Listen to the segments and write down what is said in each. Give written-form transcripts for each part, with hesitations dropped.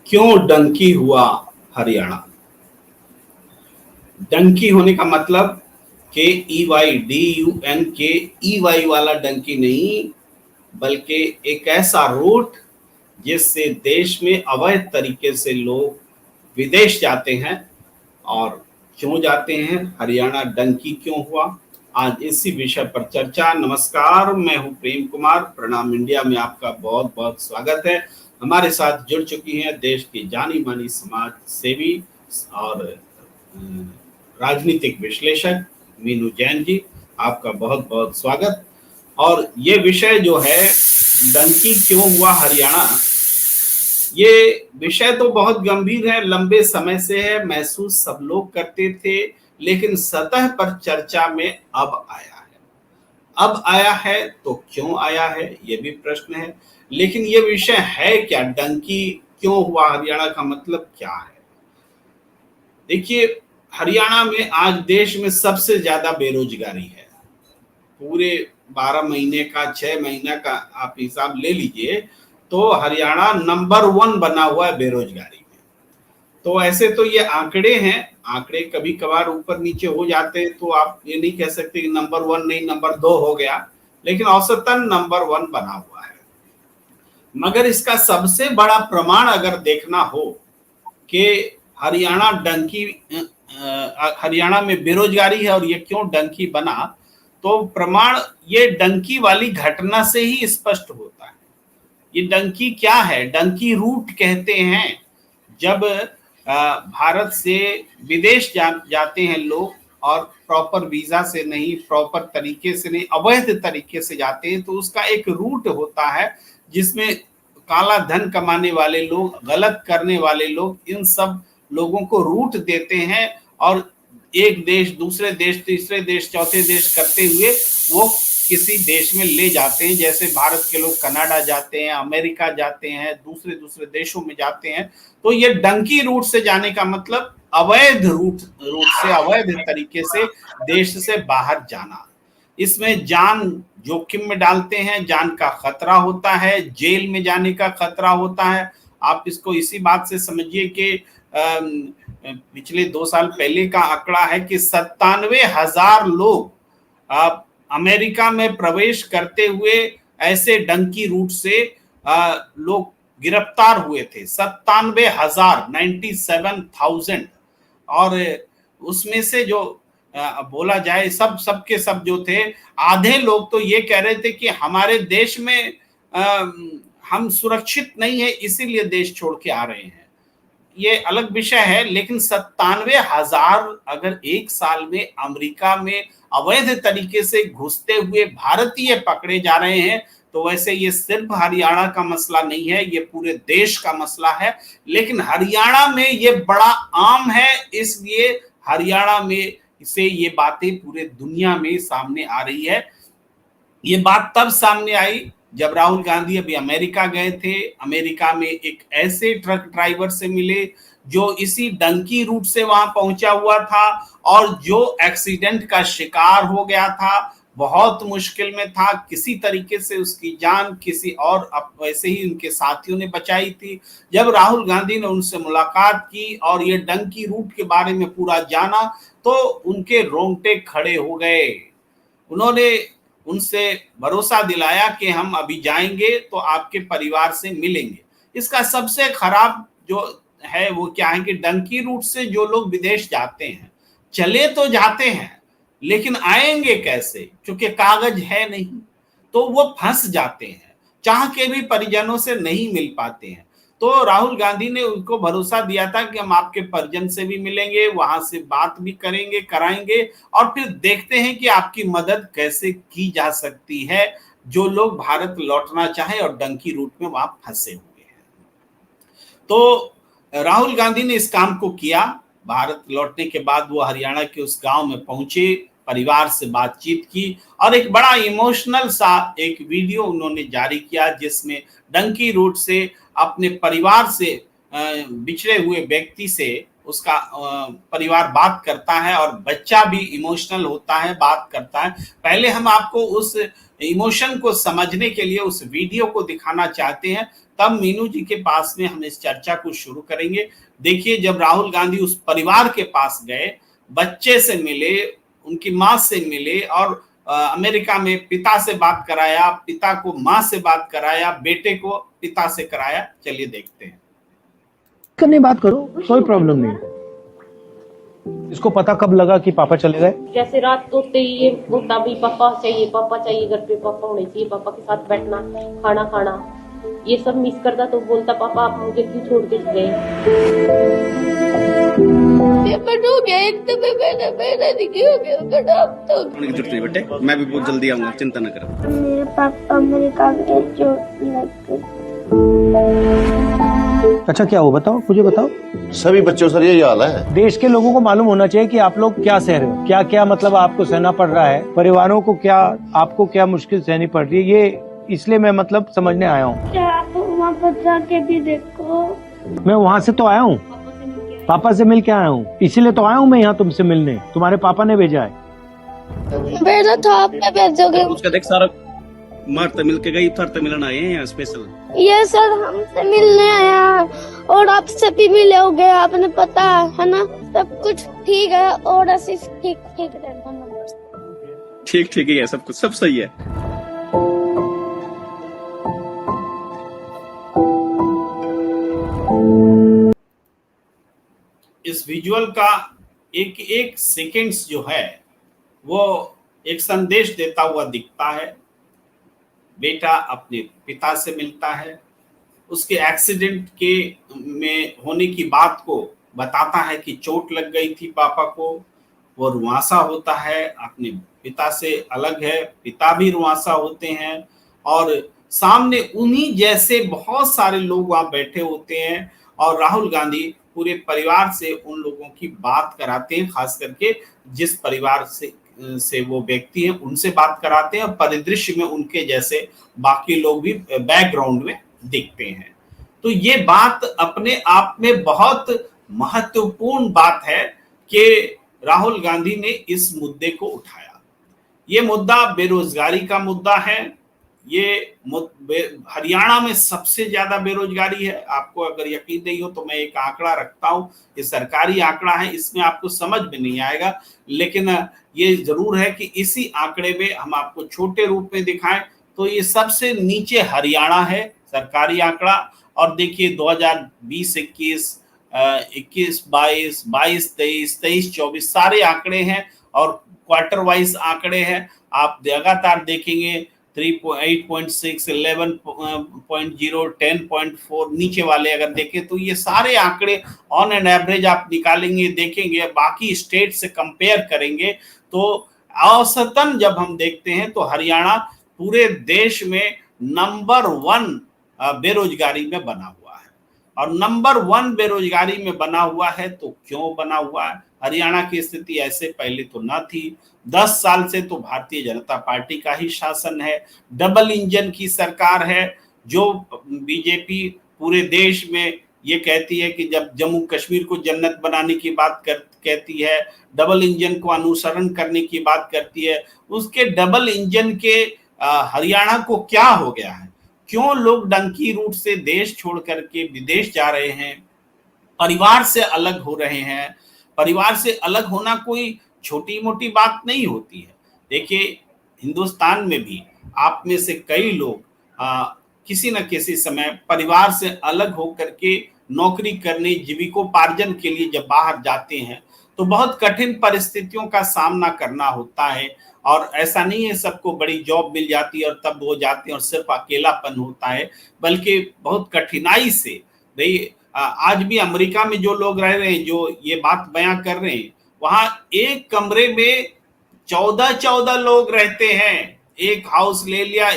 क्यों डंकी हुआ हरियाणा। डंकी होने का मतलब KEYDUNKEY वाला डंकी नहीं, बल्कि एक ऐसा रूट जिससे देश में अवैध तरीके से लोग विदेश जाते हैं। और क्यों जाते हैं, हरियाणा डंकी क्यों हुआ, आज इसी विषय पर चर्चा। नमस्कार, मैं हूं प्रेम कुमार। प्रणाम इंडिया में आपका बहुत बहुत स्वागत है। हमारे साथ जुड़ चुकी हैं देश की जानी मानी समाज सेवी और राजनीतिक विश्लेषक मीनू जैन जी। आपका बहुत बहुत स्वागत। और ये विषय जो है, डंकी क्यों हुआ हरियाणा, ये विषय तो बहुत गंभीर है, लंबे समय से है, महसूस सब लोग करते थे, लेकिन सतह पर चर्चा में अब आया है। अब आया है तो क्यों आया है, ये भी प्रश्न है। लेकिन ये विषय है क्या, डंकी क्यों हुआ हरियाणा का मतलब क्या है। देखिए, हरियाणा में आज देश में सबसे ज्यादा बेरोजगारी है। पूरे 12 महीने का, 6 महीना का आप हिसाब ले लीजिए, तो हरियाणा नंबर 1 बना हुआ है बेरोजगारी में। तो ऐसे तो ये आंकड़े हैं, आंकड़े कभी कभार ऊपर नीचे हो जाते हैं, तो आप ये नहीं कह सकते कि नंबर 1 नहीं नंबर 2 हो गया, लेकिन औसतन नंबर 1 बना हुआ है। मगर इसका सबसे बड़ा प्रमाण अगर देखना हो कि हरियाणा डंकी हरियाणा में बेरोजगारी है और ये क्यों डंकी बना, तो प्रमाण ये डंकी वाली घटना से ही स्पष्ट होता है। ये डंकी क्या है, डंकी रूट कहते हैं। जब भारत से विदेश जाते हैं लोग और प्रॉपर वीजा से नहीं, प्रॉपर तरीके से नहीं, अवैध तरीके से जाते हैं, तो उसका एक रूट होता है जिसमें काला धन कमाने वाले लोग, गलत करने वाले लोग, इन सब लोगों को रूट देते हैं और एक देश, दूसरे देश, तीसरे देश, चौथे देश करते हुए वो किसी देश में ले जाते हैं। जैसे भारत के लोग कनाडा जाते हैं, अमेरिका जाते हैं, दूसरे दूसरे देशों में जाते हैं। तो ये डंकी रूट से जाने का मतलब अवैध रूट से, अवैध तरीके से देश से बाहर जाना। इसमें जान जोखिम में डालते हैं, जान का खतरा होता है, जेल में जाने का खतरा होता है। आप इसको इसी बात से समझिए कि पिछले 2 साल पहले का आंकड़ा है कि 97,000 लोग अमेरिका में प्रवेश करते हुए ऐसे डंकी रूट से लोग गिरफ्तार हुए थे। 97,000, 97,000। और उसमें से जो बोला जाए, सबके सब जो थे, आधे लोग तो ये कह रहे थे कि हमारे देश में हम सुरक्षित नहीं है, इसीलिए देश छोड़ के आ रहे हैं। ये अलग विषय है, लेकिन 97,000 अगर एक साल में अमेरिका में अवैध तरीके से घुसते हुए भारतीय पकड़े जा रहे हैं, तो वैसे ये सिर्फ हरियाणा का मसला नहीं है, ये पूरे देश का मसला है। लेकिन हरियाणा में ये बड़ा आम है, इसलिए हरियाणा में से ये बातें पूरे दुनिया में सामने आ रही है। ये बात तब सामने आई जब राहुल गांधी अभी अमेरिका गए थे। अमेरिका में एक ऐसे ट्रक ड्राइवर से मिले जो इसी डंकी रूट से वहां पहुंचा हुआ था और जो एक्सीडेंट का शिकार हो गया था, बहुत मुश्किल में था, किसी तरीके से उसकी जान किसी और वैसे ही उनके साथियों ने बचाई थी। जब राहुल गांधी ने उनसे मुलाकात की और ये डंकी रूट के बारे में पूरा जाना, तो उनके रोंगटे खड़े हो गए। उन्होंने उनसे भरोसा दिलाया कि हम अभी जाएंगे तो आपके परिवार से मिलेंगे। इसका सबसे खराब जो है वो क्या है कि डंकी रूट से जो लोग विदेश जाते हैं, चले तो जाते हैं, लेकिन आएंगे कैसे, क्योंकि कागज है नहीं, तो वो फंस जाते हैं, चाह के भी परिजनों से नहीं मिल पाते हैं। तो राहुल गांधी ने उनको भरोसा दिया था कि हम आपके परिजन से भी मिलेंगे, वहां से बात भी करेंगे, कराएंगे, और फिर देखते हैं कि आपकी मदद कैसे की जा सकती है, जो लोग भारत लौटना चाहे और डंकी रूट में वहां फंसे हुए हैं। तो राहुल गांधी ने इस काम को किया। भारत लौटने के बाद वो हरियाणा के उस गांव में पहुंचे, परिवार से बातचीत की और एक बड़ा इमोशनल सा एक वीडियो उन्होंने जारी किया, जिसमें डंकी रूट से अपने परिवार से बिछड़े हुए व्यक्ति से उसका परिवार बात करता है और बच्चा भी इमोशनल होता है, बात करता है। पहले हम आपको उस इमोशन को समझने के लिए उस वीडियो को दिखाना चाहते हैं, तब मीनू जी के पास में हम इस चर्चा को शुरू करेंगे। देखिए, जब राहुल गांधी उस परिवार के पास गए, बच्चे से मिले, उनकी माँ से मिले और अमेरिका में पिता से बात कराया, पिता को माँ से बात कराया, बेटे को पिता से कराया। चलिए देखते हैं। करने बात करो, कोई प्रॉब्लम नहीं। इसको पता कब लगा कि पापा चले गए? जैसे रात होते ही ये बोलता भी पापा चाहिए, घर पे पापा होने चाहिए, पापा के साथ बैठना, खाना खाना, ये सब मिस करता। तो बोलता पापा आप मुझे क्यों छोड़ के गए? पेपर हो गया, एक तो मेरा देखिए हो गया अब तो की जरूरत नहीं बेटे, मैं भी बहुत जल्दी आऊंगा, चिंता न करो। मेरे पापा अमेरिका गए, चोट लग गई। अच्छा, क्या हो बताओ, मुझे बताओ। सभी बच्चों सर यही हाल है। देश के लोगों को मालूम होना चाहिए कि आप लोग क्या सह रहे हो, क्या क्या मतलब आपको सहना पड़ रहा है, परिवारों को क्या, आपको क्या मुश्किल सहनी पड़ रही है, ये इसलिए मैं मतलब समझने आया हूँ। क्या आप वहाँ पर जाके भी देखो। मैं वहाँ से तो आया हूँ, पापा से मिल के आया हूँ, इसीलिए तो आया हूँ मैं यहाँ तुमसे मिलने, तुम्हारे पापा ने भेजा है। भेजा था आपने, भेजोगे? उसका देख सारा मार तमिल के गई, थर मिलन आए हैं यहाँ स्पेशल। ये सर हमसे मिलने आया और आपसे भी मिले हो गए, आपने पता है ना, सब कुछ ठीक है और ऐसे ठीक रहना। ठीक ही है, सब कुछ सब सही है। इस विजुअल का एक एक सेकेंड्स जो है वो एक संदेश देता हुआ दिखता है। बेटा अपने पिता से मिलता है, उसके एक्सीडेंट के में होने की बात को बताता है कि चोट लग गई थी पापा को। वो रुआंसा होता है, अपने पिता से अलग है, पिता भी रुआंसा होते हैं और सामने उन्हीं जैसे बहुत सारे लोग वहां बैठे होते हैं और राहुल गांधी पूरे परिवार से उन लोगों की बात कराते हैं, खास करके जिस परिवार से वो व्यक्ति हैं उनसे बात कराते हैं और परिदृश्य में उनके जैसे बाकी लोग भी बैकग्राउंड में दिखते हैं। तो ये बात अपने आप में बहुत महत्वपूर्ण बात है कि राहुल गांधी ने इस मुद्दे को उठाया। ये मुद्दा बेरोजगारी का मुद्दा है। ये हरियाणा में सबसे ज्यादा बेरोजगारी है। आपको अगर यकीन नहीं हो तो मैं एक आंकड़ा रखता हूं, ये सरकारी आंकड़ा है, इसमें आपको समझ में नहीं आएगा, लेकिन ये जरूर है कि इसी आंकड़े में हम आपको छोटे रूप में दिखाएं तो ये सबसे नीचे हरियाणा है, सरकारी आंकड़ा। और देखिए 2020, 21, 22, 23, 24 सारे आंकड़े हैं और क्वार्टर वाइज आंकड़े हैं। आप लगातार देखेंगे 3.8.6, 11.0, 10.4, नीचे वाले अगर देखें तो ये सारे आंकड़े ऑन एन एवरेज आप निकालेंगे, देखेंगे, बाकी स्टेट से कंपेयर करेंगे तो औसतन जब हम देखते हैं तो हरियाणा पूरे देश में नंबर 1 बेरोजगारी में बना हुआ है। और नंबर 1 बेरोजगारी में बना हुआ है तो क्यों बना हुआ है? हरियाणा की स्थिति ऐसे पहले तो ना थी। 10 साल से तो भारतीय जनता पार्टी का ही शासन है, डबल इंजन की सरकार है। जो बीजेपी पूरे देश में ये कहती है कि जब जम्मू कश्मीर को जन्नत बनाने की बात कहती है, डबल इंजन को अनुसरण करने की बात करती है, उसके डबल इंजन के हरियाणा को क्या हो गया है? क्यों लोग डंकी रूट से देश छोड़ करके विदेश जा रहे हैं, परिवार से अलग हो रहे हैं? परिवार से अलग होना कोई छोटी मोटी बात नहीं होती है। देखिए, हिंदुस्तान में भी आप में से कई लोग किसी न किसी समय परिवार से अलग होकर के नौकरी करने, जीविकोपार्जन के लिए जब बाहर जाते हैं तो बहुत कठिन परिस्थितियों का सामना करना होता है। और ऐसा नहीं है सबको बड़ी जॉब मिल जाती है और तब वो जाते हैं और सिर्फ अकेलापन होता है, बल्कि बहुत कठिनाई से। भाई आज भी अमेरिका में जो लोग रह रहे हैं, जो ये बात बयां कर रहे हैं, वहां एक कमरे में 14 लोग रहते हैं। एक हाउस ले लिया,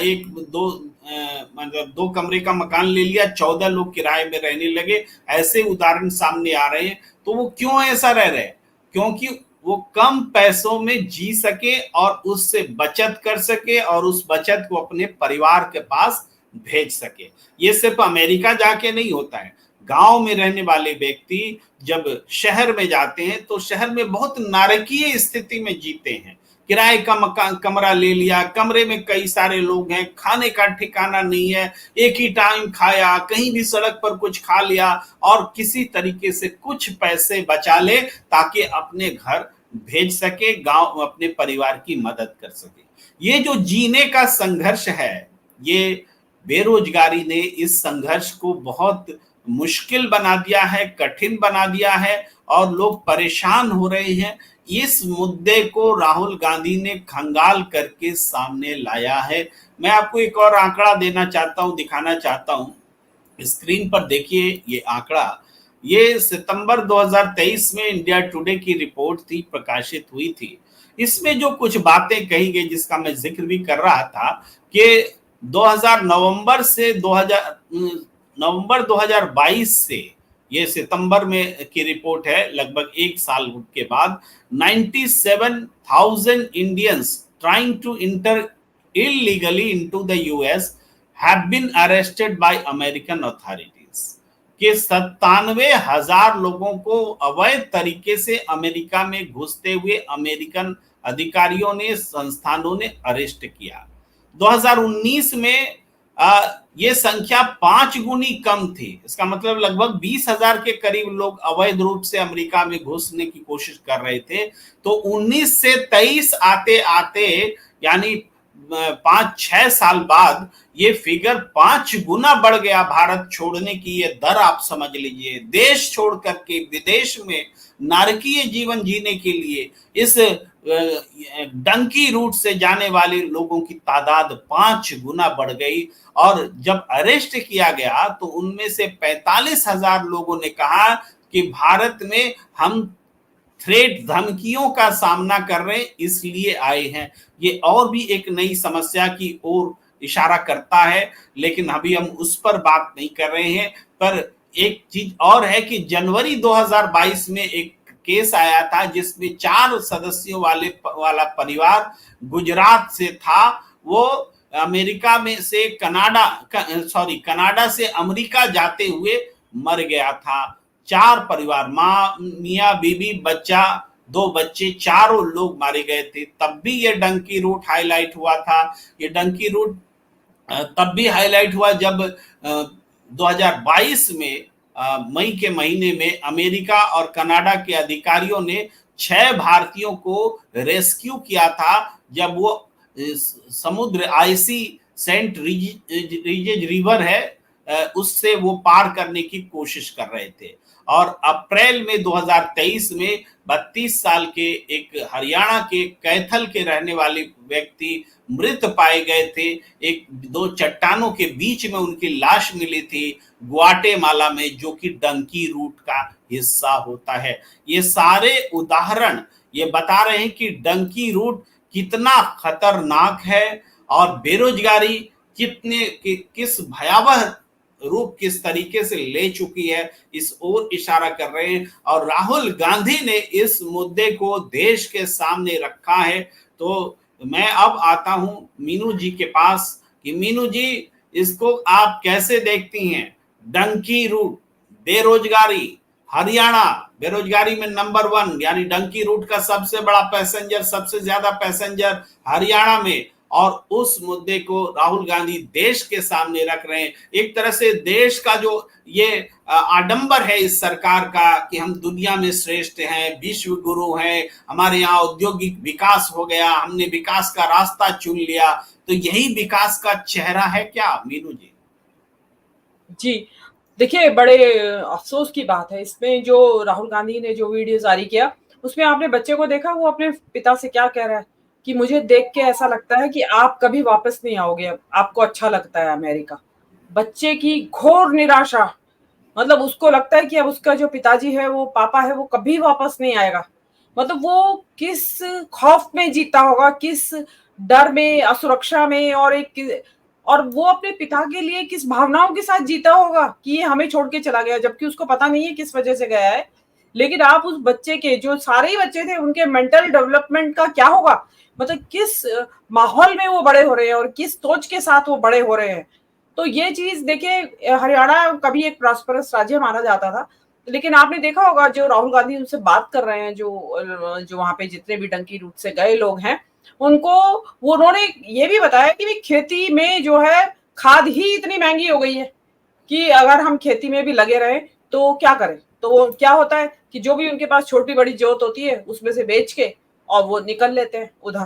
मतलब 2 कमरे का मकान ले लिया, 14 लोग किराए में रहने लगे। ऐसे उदाहरण सामने आ रहे हैं। तो वो क्यों ऐसा रह रहे हैं? क्योंकि वो कम पैसों में जी सके और उससे बचत कर सके और उस बचत को अपने परिवार के पास भेज सके। ये सिर्फ अमेरिका जाके नहीं होता है, गांव में रहने वाले व्यक्ति जब शहर में जाते हैं तो शहर में बहुत नारकीय स्थिति में जीते हैं। किराए का मकान कमरा ले लिया, कमरे में कई सारे लोग हैं, खाने का ठिकाना नहीं है, एक ही टाइम खाया, कहीं भी सड़क पर कुछ खा लिया और किसी तरीके से कुछ पैसे बचा ले ताकि अपने घर भेज सके, गांव अपने परिवार की मदद कर सके। ये जो जीने का संघर्ष है, ये बेरोजगारी ने इस संघर्ष को बहुत मुश्किल बना दिया है, कठिन बना दिया है और लोग परेशान हो रहे हैं। इस मुद्दे को राहुल गांधी ने खंगाल करके सामने लाया है। मैं आपको एक और आंकड़ा देना चाहता हूं, दिखाना चाहता हूं। स्क्रीन पर देखिए ये आंकड़ा, ये सितंबर 2023 में इंडिया टुडे की रिपोर्ट थी, प्रकाशित हुई थी। इसमें जो कुछ बातें कही गई जिसका मैं जिक्र भी कर रहा था कि नवंबर 2022 से, ये सितंबर में की रिपोर्ट है, लगभग एक साल के बाद 97,000 Indians trying to enter illegally into the US have been arrested by American authorities। कि 97,000 लोगों को अवैध तरीके से अमेरिका में घुसते हुए अमेरिकन अधिकारियों ने, संस्थानों ने अरेस्ट किया। 2019 में ये संख्या 5 गुनी कम थी। इसका मतलब लगभग 20,000 के करीब लोग अवैध रूप से अमेरिका में घुसने की कोशिश कर रहे थे। तो 19 से 23 आते आते यानी 5-6 साल बाद ये फिगर 5 गुना बढ़ गया। भारत छोड़ने की ये दर आप समझ लीजिए। देश छोड़ करके विदेश में नारकीय जीवन जीने के लिए इस डंकी रूट से जाने वाले लोगों की तादाद 5 गुना बढ़ गई। और जब अरेस्ट किया गया तो उनमें से 45,000 लोगों ने कहा कि भारत में हम थ्रेट, धमकियों का सामना कर रहे हैं, इसलिए आए हैं। ये और भी एक नई समस्या की ओर इशारा करता है, लेकिन अभी हम उस पर बात नहीं कर रहे हैं। पर एक चीज और है कि जनवरी 2022 में एक केस आया था जिसमें 4 सदस्यों वाला परिवार गुजरात से था। वो अमेरिका में से कनाडा से अमेरिका जाते हुए मर गया था। 4 परिवार, माँ, मियाँ, बीबी, बच्चा, 2 बच्चे, चारों लोग मारे गए थे। तब भी ये डंकी रूट हाईलाइट हुआ था। ये डंकी रूट तब भी हाईलाइट हुआ जब 2022 में मई के महीने में अमेरिका और कनाडा के अधिकारियों ने 6 भारतीयों को रेस्क्यू किया था जब वो समुद्र आईसी सेंट रीजेज रिवर है उससे वो पार करने की कोशिश कर रहे थे। और अप्रैल में 2023 में 32 साल के एक हरियाणा के कैथल के रहने वाले व्यक्ति मृत पाए गए थे। 1-2 चट्टानों के बीच में उनकी लाश मिली थी ग्वाटेमाला में, जो कि डंकी रूट का हिस्सा होता है। ये सारे उदाहरण ये बता रहे हैं कि डंकी रूट कितना खतरनाक है और बेरोजगारी किस भयावह रूप किस तरीके से ले चुकी है, इस ओर इशारा कर रहे हैं। और राहुल गांधी ने इस मुद्दे को देश के सामने रखा है। तो मैं अब आता हूं मीनू जी के पास कि मीनू जी, इसको आप कैसे देखती हैं? डंकी रूट, बेरोजगारी, हरियाणा बेरोजगारी में नंबर 1 यानी डंकी रूट का सबसे बड़ा पैसेंजर, सबसे ज्यादा पैसेंजर हरियाणा में, और उस मुद्दे को राहुल गांधी देश के सामने रख रहे हैं। एक तरह से देश का जो ये आडंबर है इस सरकार का कि हम दुनिया में श्रेष्ठ हैं, विश्व गुरु हैं, हमारे यहाँ औद्योगिक विकास हो गया, हमने विकास का रास्ता चुन लिया, तो यही विकास का चेहरा है क्या मीनू जी? जी देखिए, बड़े अफसोस की बात है इसमें जो राहुल गांधी ने जो वीडियो जारी किया उसमें आपने बच्चे को देखा, वो अपने पिता से क्या कह रहा है कि मुझे देख के ऐसा लगता है कि आप कभी वापस नहीं आओगे, आपको अच्छा लगता है अमेरिका। बच्चे की घोर निराशा, मतलब उसको लगता है कि अब उसका जो पिताजी है, वो पापा है, वो कभी वापस नहीं आएगा। मतलब वो किस खौफ में जीता होगा, किस डर में, असुरक्षा में, और वो अपने पिता के लिए किस भावनाओं के साथ जीता होगा कि ये हमें छोड़ के चला गया, जबकि उसको पता नहीं है किस वजह से गया है। लेकिन आप उस बच्चे के, जो सारे ही बच्चे थे, उनके मेंटल डेवलपमेंट का क्या होगा, मतलब किस माहौल में वो बड़े हो रहे हैं और किस सोच के साथ वो बड़े हो रहे हैं। तो ये चीज देखिए, हरियाणा कभी एक प्रॉस्परस राज्य माना जाता था, लेकिन आपने देखा होगा जो राहुल गांधी उनसे बात कर रहे हैं, जो वहां पे जितने भी डंकी रूट से गए लोग हैं, उन्होंने ये भी बताया कि भाई खेती में जो है खाद ही इतनी महंगी हो गई है कि अगर हम खेती में भी लगे रहे तो क्या करें। तो वो क्या होता है कि जो भी उनके पास छोटी बड़ी जोत होती है उसमें से बेच के और वो निकल लेते हैं उधर।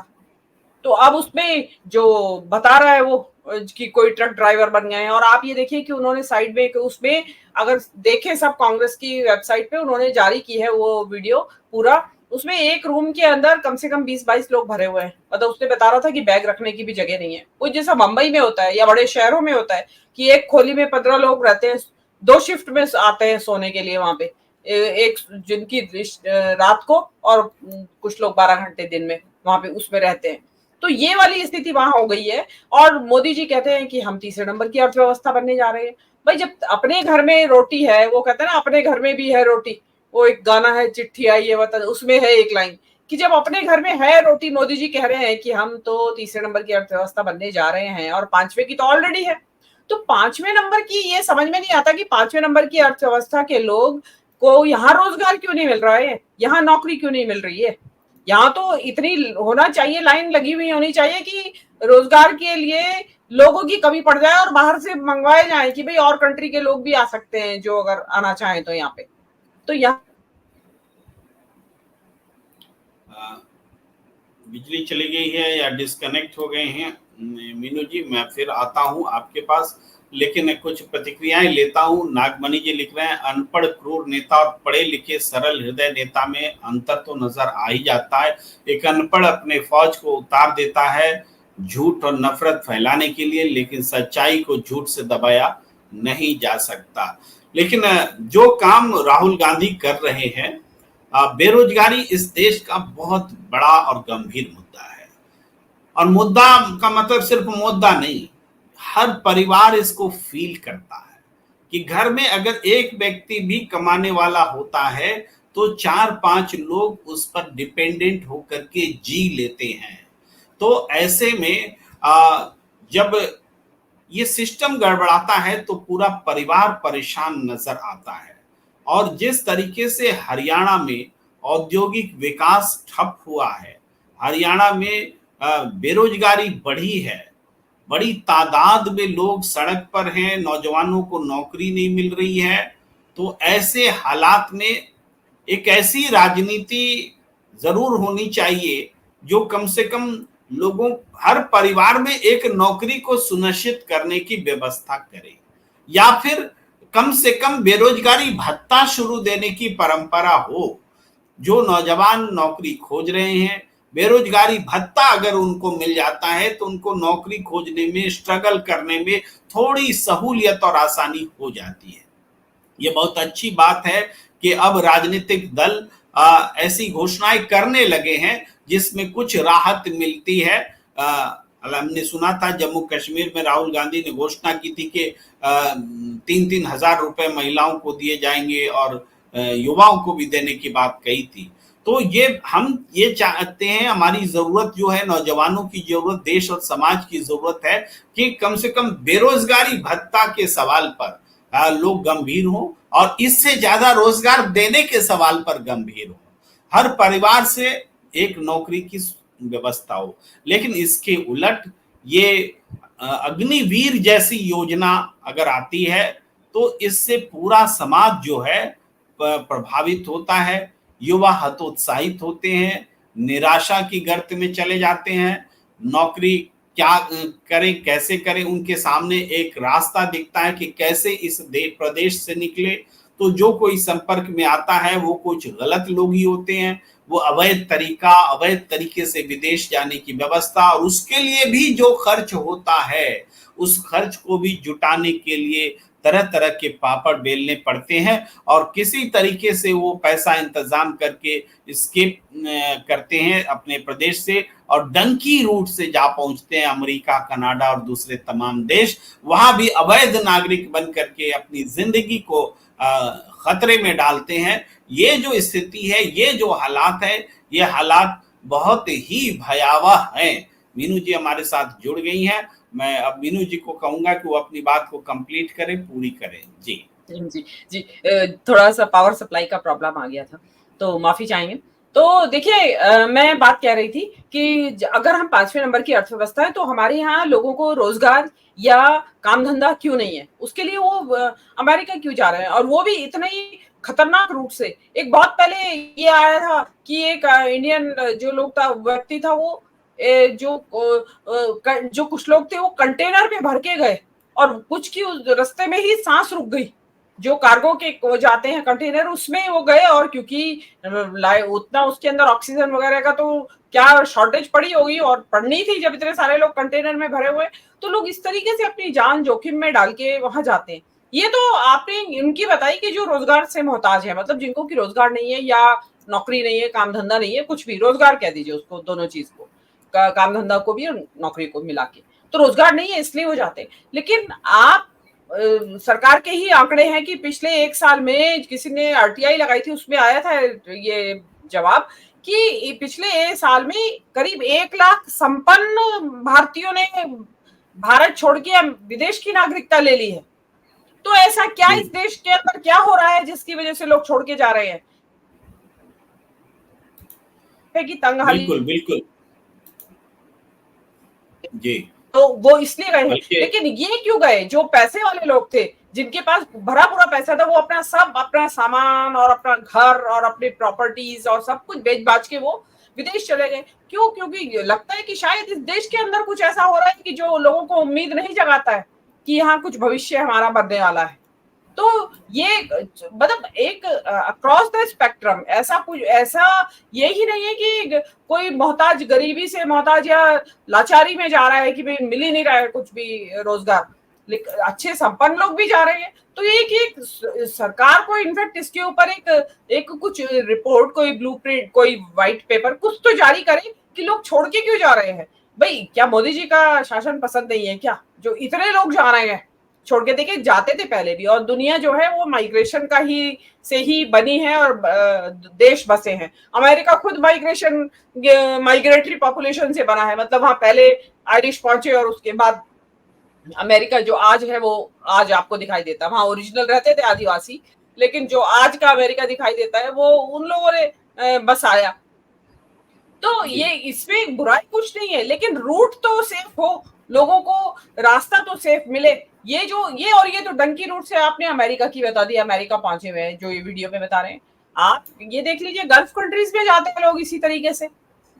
तो अब उसमें जो बता रहा है वो कि कोई ट्रक ड्राइवर बन गए हैं। और आप ये देखिए कि उन्होंने साइड में उसमें अगर देखें, सब कांग्रेस की वेबसाइट पे उन्होंने जारी की है वो वीडियो पूरा, उसमें एक रूम के अंदर कम से कम 20-22 लोग भरे हुए हैं। मतलब उसने बता रहा था कि बैग रखने की भी जगह नहीं है। वो जैसा मुंबई में होता है या बड़े शहरों में होता है कि एक खोली में 15 लोग रहते हैं, 2 शिफ्ट में आते हैं सोने के लिए वहां पे, एक जिनकी रात को और कुछ लोग 12 घंटे दिन में वहां पे उसमें रहते हैं। तो ये वाली स्थिति वहां हो गई है। और मोदी जी कहते हैं कि हम तीसरे नंबर की अर्थव्यवस्था बनने जा रहे हैं। भाई जब अपने घर में रोटी है, वो कहते हैं ना अपने घर में भी है रोटी, वो एक गाना है चिट्ठी आई है वतन, उसमें है एक लाइन कि जब अपने घर में है रोटी, मोदी जी कह रहे हैं कि हम तो तीसरे नंबर की अर्थव्यवस्था बनने जा रहे हैं और 5वें की तो ऑलरेडी है। तो 5वें नंबर की ये समझ में नहीं आता कि 5वें नंबर की अर्थव्यवस्था के लोग को यहाँ रोजगार क्यों नहीं मिल रहा है, यहाँ नौकरी क्यों नहीं मिल रही है। यहाँ तो इतनी होना चाहिए, लाइन लगी हुई होनी चाहिए कि रोजगार के लिए लोगों की कमी पड़ जाए और बाहर से मंगवाए जाए कि भाई और कंट्री के लोग भी आ सकते हैं जो अगर आना चाहें तो यहाँ पे। तो यहाँ बिजली चली गई है या डिस्कनेक्ट हो गए हैं मीनू जी, मैं फिर आता हूं आपके पास, लेकिन कुछ प्रतिक्रियाएं लेता हूं। नागमणि जी लिख रहे हैं, अनपढ़ क्रूर नेता और पढ़े लिखे सरल हृदय नेता में अंतर तो नजर आ ही जाता है। एक अनपढ़ अपने फौज को उतार देता है झूठ और नफरत फैलाने के लिए, लेकिन सच्चाई को झूठ से दबाया नहीं जा सकता। लेकिन जो काम राहुल गांधी कर रहे हैं, बेरोजगारी इस देश का बहुत बड़ा और गंभीर मुद्दा है। और मुद्दा का मतलब सिर्फ मुद्दा नहीं, हर परिवार इसको फील करता है कि घर में अगर एक व्यक्ति भी कमाने वाला होता है तो 4-5 लोग उस पर डिपेंडेंट होकर के जी लेते हैं। तो ऐसे में जब ये सिस्टम गड़बड़ाता है तो पूरा परिवार परेशान नजर आता है। और जिस तरीके से हरियाणा में औद्योगिक विकास ठप हुआ है, हरियाणा में बेरोजगारी बढ़ी है, बड़ी तादाद में लोग सड़क पर हैं, नौजवानों को नौकरी नहीं मिल रही है। तो ऐसे हालात में एक ऐसी राजनीति जरूर होनी चाहिए जो कम से कम लोगों, हर परिवार में एक नौकरी को सुनिश्चित करने की व्यवस्था करे, या फिर कम से कम बेरोजगारी भत्ता शुरू देने की परंपरा हो। जो नौजवान नौकरी खोज रहे हैं, बेरोजगारी भत्ता अगर उनको मिल जाता है तो उनको नौकरी खोजने में, स्ट्रगल करने में थोड़ी सहूलियत और आसानी हो जाती है। ये बहुत अच्छी बात है कि अब राजनीतिक दल ऐसी घोषणाएं करने लगे हैं जिसमें कुछ राहत मिलती है। हमने सुना था जम्मू कश्मीर में राहुल गांधी ने घोषणा की थी कि 3-3 हजार रुपए महिलाओं को दिए जाएंगे और युवाओं को भी देने की बात कही थी। तो हम ये चाहते हैं, हमारी जरूरत जो है, नौजवानों की जरूरत, देश और समाज की जरूरत है कि कम से कम बेरोजगारी भत्ता के सवाल पर लोग गंभीर हों और इससे ज्यादा रोजगार देने के सवाल पर गंभीर हों। हर परिवार से एक नौकरी की व्यवस्था हो। लेकिन इसके उलट ये अग्निवीर जैसी योजना अगर आती है तो इससे पूरा समाज जो है प्रभावित होता है, युवा हतोत्साहित होते हैं, निराशा की गर्त में चले जाते हैं। नौकरी क्या करें, कैसे करें, उनके सामने एक रास्ता दिखता है कि कैसे इस प्रदेश से निकले। तो जो कोई संपर्क में आता है वो कुछ गलत लोग ही होते हैं, वो अवैध तरीके से विदेश जाने की व्यवस्था, और उसके लिए भी जो खर्च होता है उस खर्च को भी जुटाने के लिए तरह तरह के पापड़ बेलने पड़ते हैं और किसी तरीके से वो पैसा इंतजाम करके एस्केप करते हैं अपने प्रदेश से और डंकी रूट से जा पहुंचते हैं अमेरिका, कनाडा और दूसरे तमाम देश। वहां भी अवैध नागरिक बन करके अपनी जिंदगी को खतरे में डालते हैं। ये जो स्थिति है, ये जो हालात है, ये हालात बहुत ही भयावह हैं। मीनू जी हमारे साथ जुड़ गई हैं मैं अब मीनू जी को कहूंगा कि वो अपनी बात को कंप्लीट करें, पूरी करें। जी जी जी थोड़ा सा पावर सप्लाई का प्रॉब्लम आ गया था, तो माफी चाहेंगे। तो देखिए, मैं बात कह रही थी कि अगर हम 5वें नंबर की अर्थव्यवस्था है तो हमारे यहाँ लोगों को रोजगार या काम धंधा क्यों नहीं है, उसके लिए वो अमेरिका क्यों जा रहे हैं, और वो भी इतने ही खतरनाक रूट से। एक बहुत पहले ये आया था कि एक इंडियन जो लोग था, व्यक्ति था, वो जो कुछ लोग थे वो कंटेनर में भर के गए और कुछ की उस रास्ते में ही सांस रुक गई। जो कार्गो के वो जाते हैं कंटेनर, उसमें वो गए, और क्योंकि उतना उसके अंदर ऑक्सीजन वगैरह का तो क्या शॉर्टेज पड़ी होगी, और पड़नी थी जब इतने सारे लोग कंटेनर में भरे हुए। तो लोग इस तरीके से अपनी जान जोखिम में डाल के वहां जाते हैं। ये तो आपने उनकी बताई कि जो रोजगार से मोहताज है, मतलब जिनको की रोजगार नहीं है या नौकरी नहीं है, काम धंधा नहीं है, कुछ भी रोजगार कह दीजिए उसको, दोनों चीज को, काम धंधा को भी और नौकरी को मिला के, तो रोजगार नहीं है इसलिए वो जाते हैं। लेकिन आप सरकार के ही आंकड़े हैं कि पिछले 1 साल में किसी ने आरटीआई लगाई थी, उसमें आया था ये जवाब कि पिछले साल में करीब 1 लाख संपन्न भारतीयों ने भारत छोड़ के विदेश की नागरिकता ले ली है। तो ऐसा क्या इस देश के अंदर क्या हो रहा है जिसकी वजह से लोग छोड़ के जा रहे हैं? कि तंगहाली, बिल्कुल बिल्कुल जी, तो वो इसलिए गए। बल्कि लेकिन ये क्यों गए? जो पैसे वाले लोग थे, जिनके पास भरा पूरा पैसा था, वो अपना सामान और अपना घर और अपनी प्रॉपर्टीज और सब कुछ बेच बाच के वो विदेश चले गए। क्यों? क्योंकि लगता है कि शायद इस देश के अंदर कुछ ऐसा हो रहा है कि जो लोगों को उम्मीद नहीं जगाता है कि यहाँ कुछ भविष्य हमारा बनने वाला है। तो ये मतलब एक अक्रॉस द स्पेक्ट्रम ऐसा यही नहीं है कि कोई मोहताज, गरीबी से मोहताज या लाचारी में जा रहा है कि भाई मिल ही नहीं रहा है कुछ भी रोजगार, लेकिन अच्छे संपन्न लोग भी जा रहे हैं। तो ये कि एक सरकार को इनफैक्ट इसके ऊपर एक कुछ रिपोर्ट, कोई ब्लूप्रिंट, कोई व्हाइट पेपर कुछ तो जारी करे कि लोग छोड़ के क्यों जा रहे हैं। भाई क्या मोदी जी का शासन पसंद नहीं है क्या, जो इतने लोग जा रहे हैं छोड़ के? देखिए, जाते थे पहले भी, और दुनिया जो है वो माइग्रेशन का ही से ही बनी है, और देश बसे हैं। अमेरिका खुद माइग्रेटरी पॉपुलेशन से बना है, मतलब वहां पहले आयरिश पहुंचे और उसके बाद अमेरिका जो आज है वो आज आपको दिखाई देता है। वहां ओरिजिनल रहते थे आदिवासी, लेकिन जो आज का अमेरिका दिखाई देता है वो उन लोगों ने बस आया। तो ये इसमें बुराई कुछ नहीं है, लेकिन रूट तो सेफ हो, लोगों को रास्ता तो सेफ मिले। ये तो डंकी रूट से आपने अमेरिका की बता दी, अमेरिका पहुंचे हुए हैं जो ये वीडियो में बता रहे हैं। आप ये देख लीजिए, गल्फ कंट्रीज में जाते हैं लोग इसी तरीके से,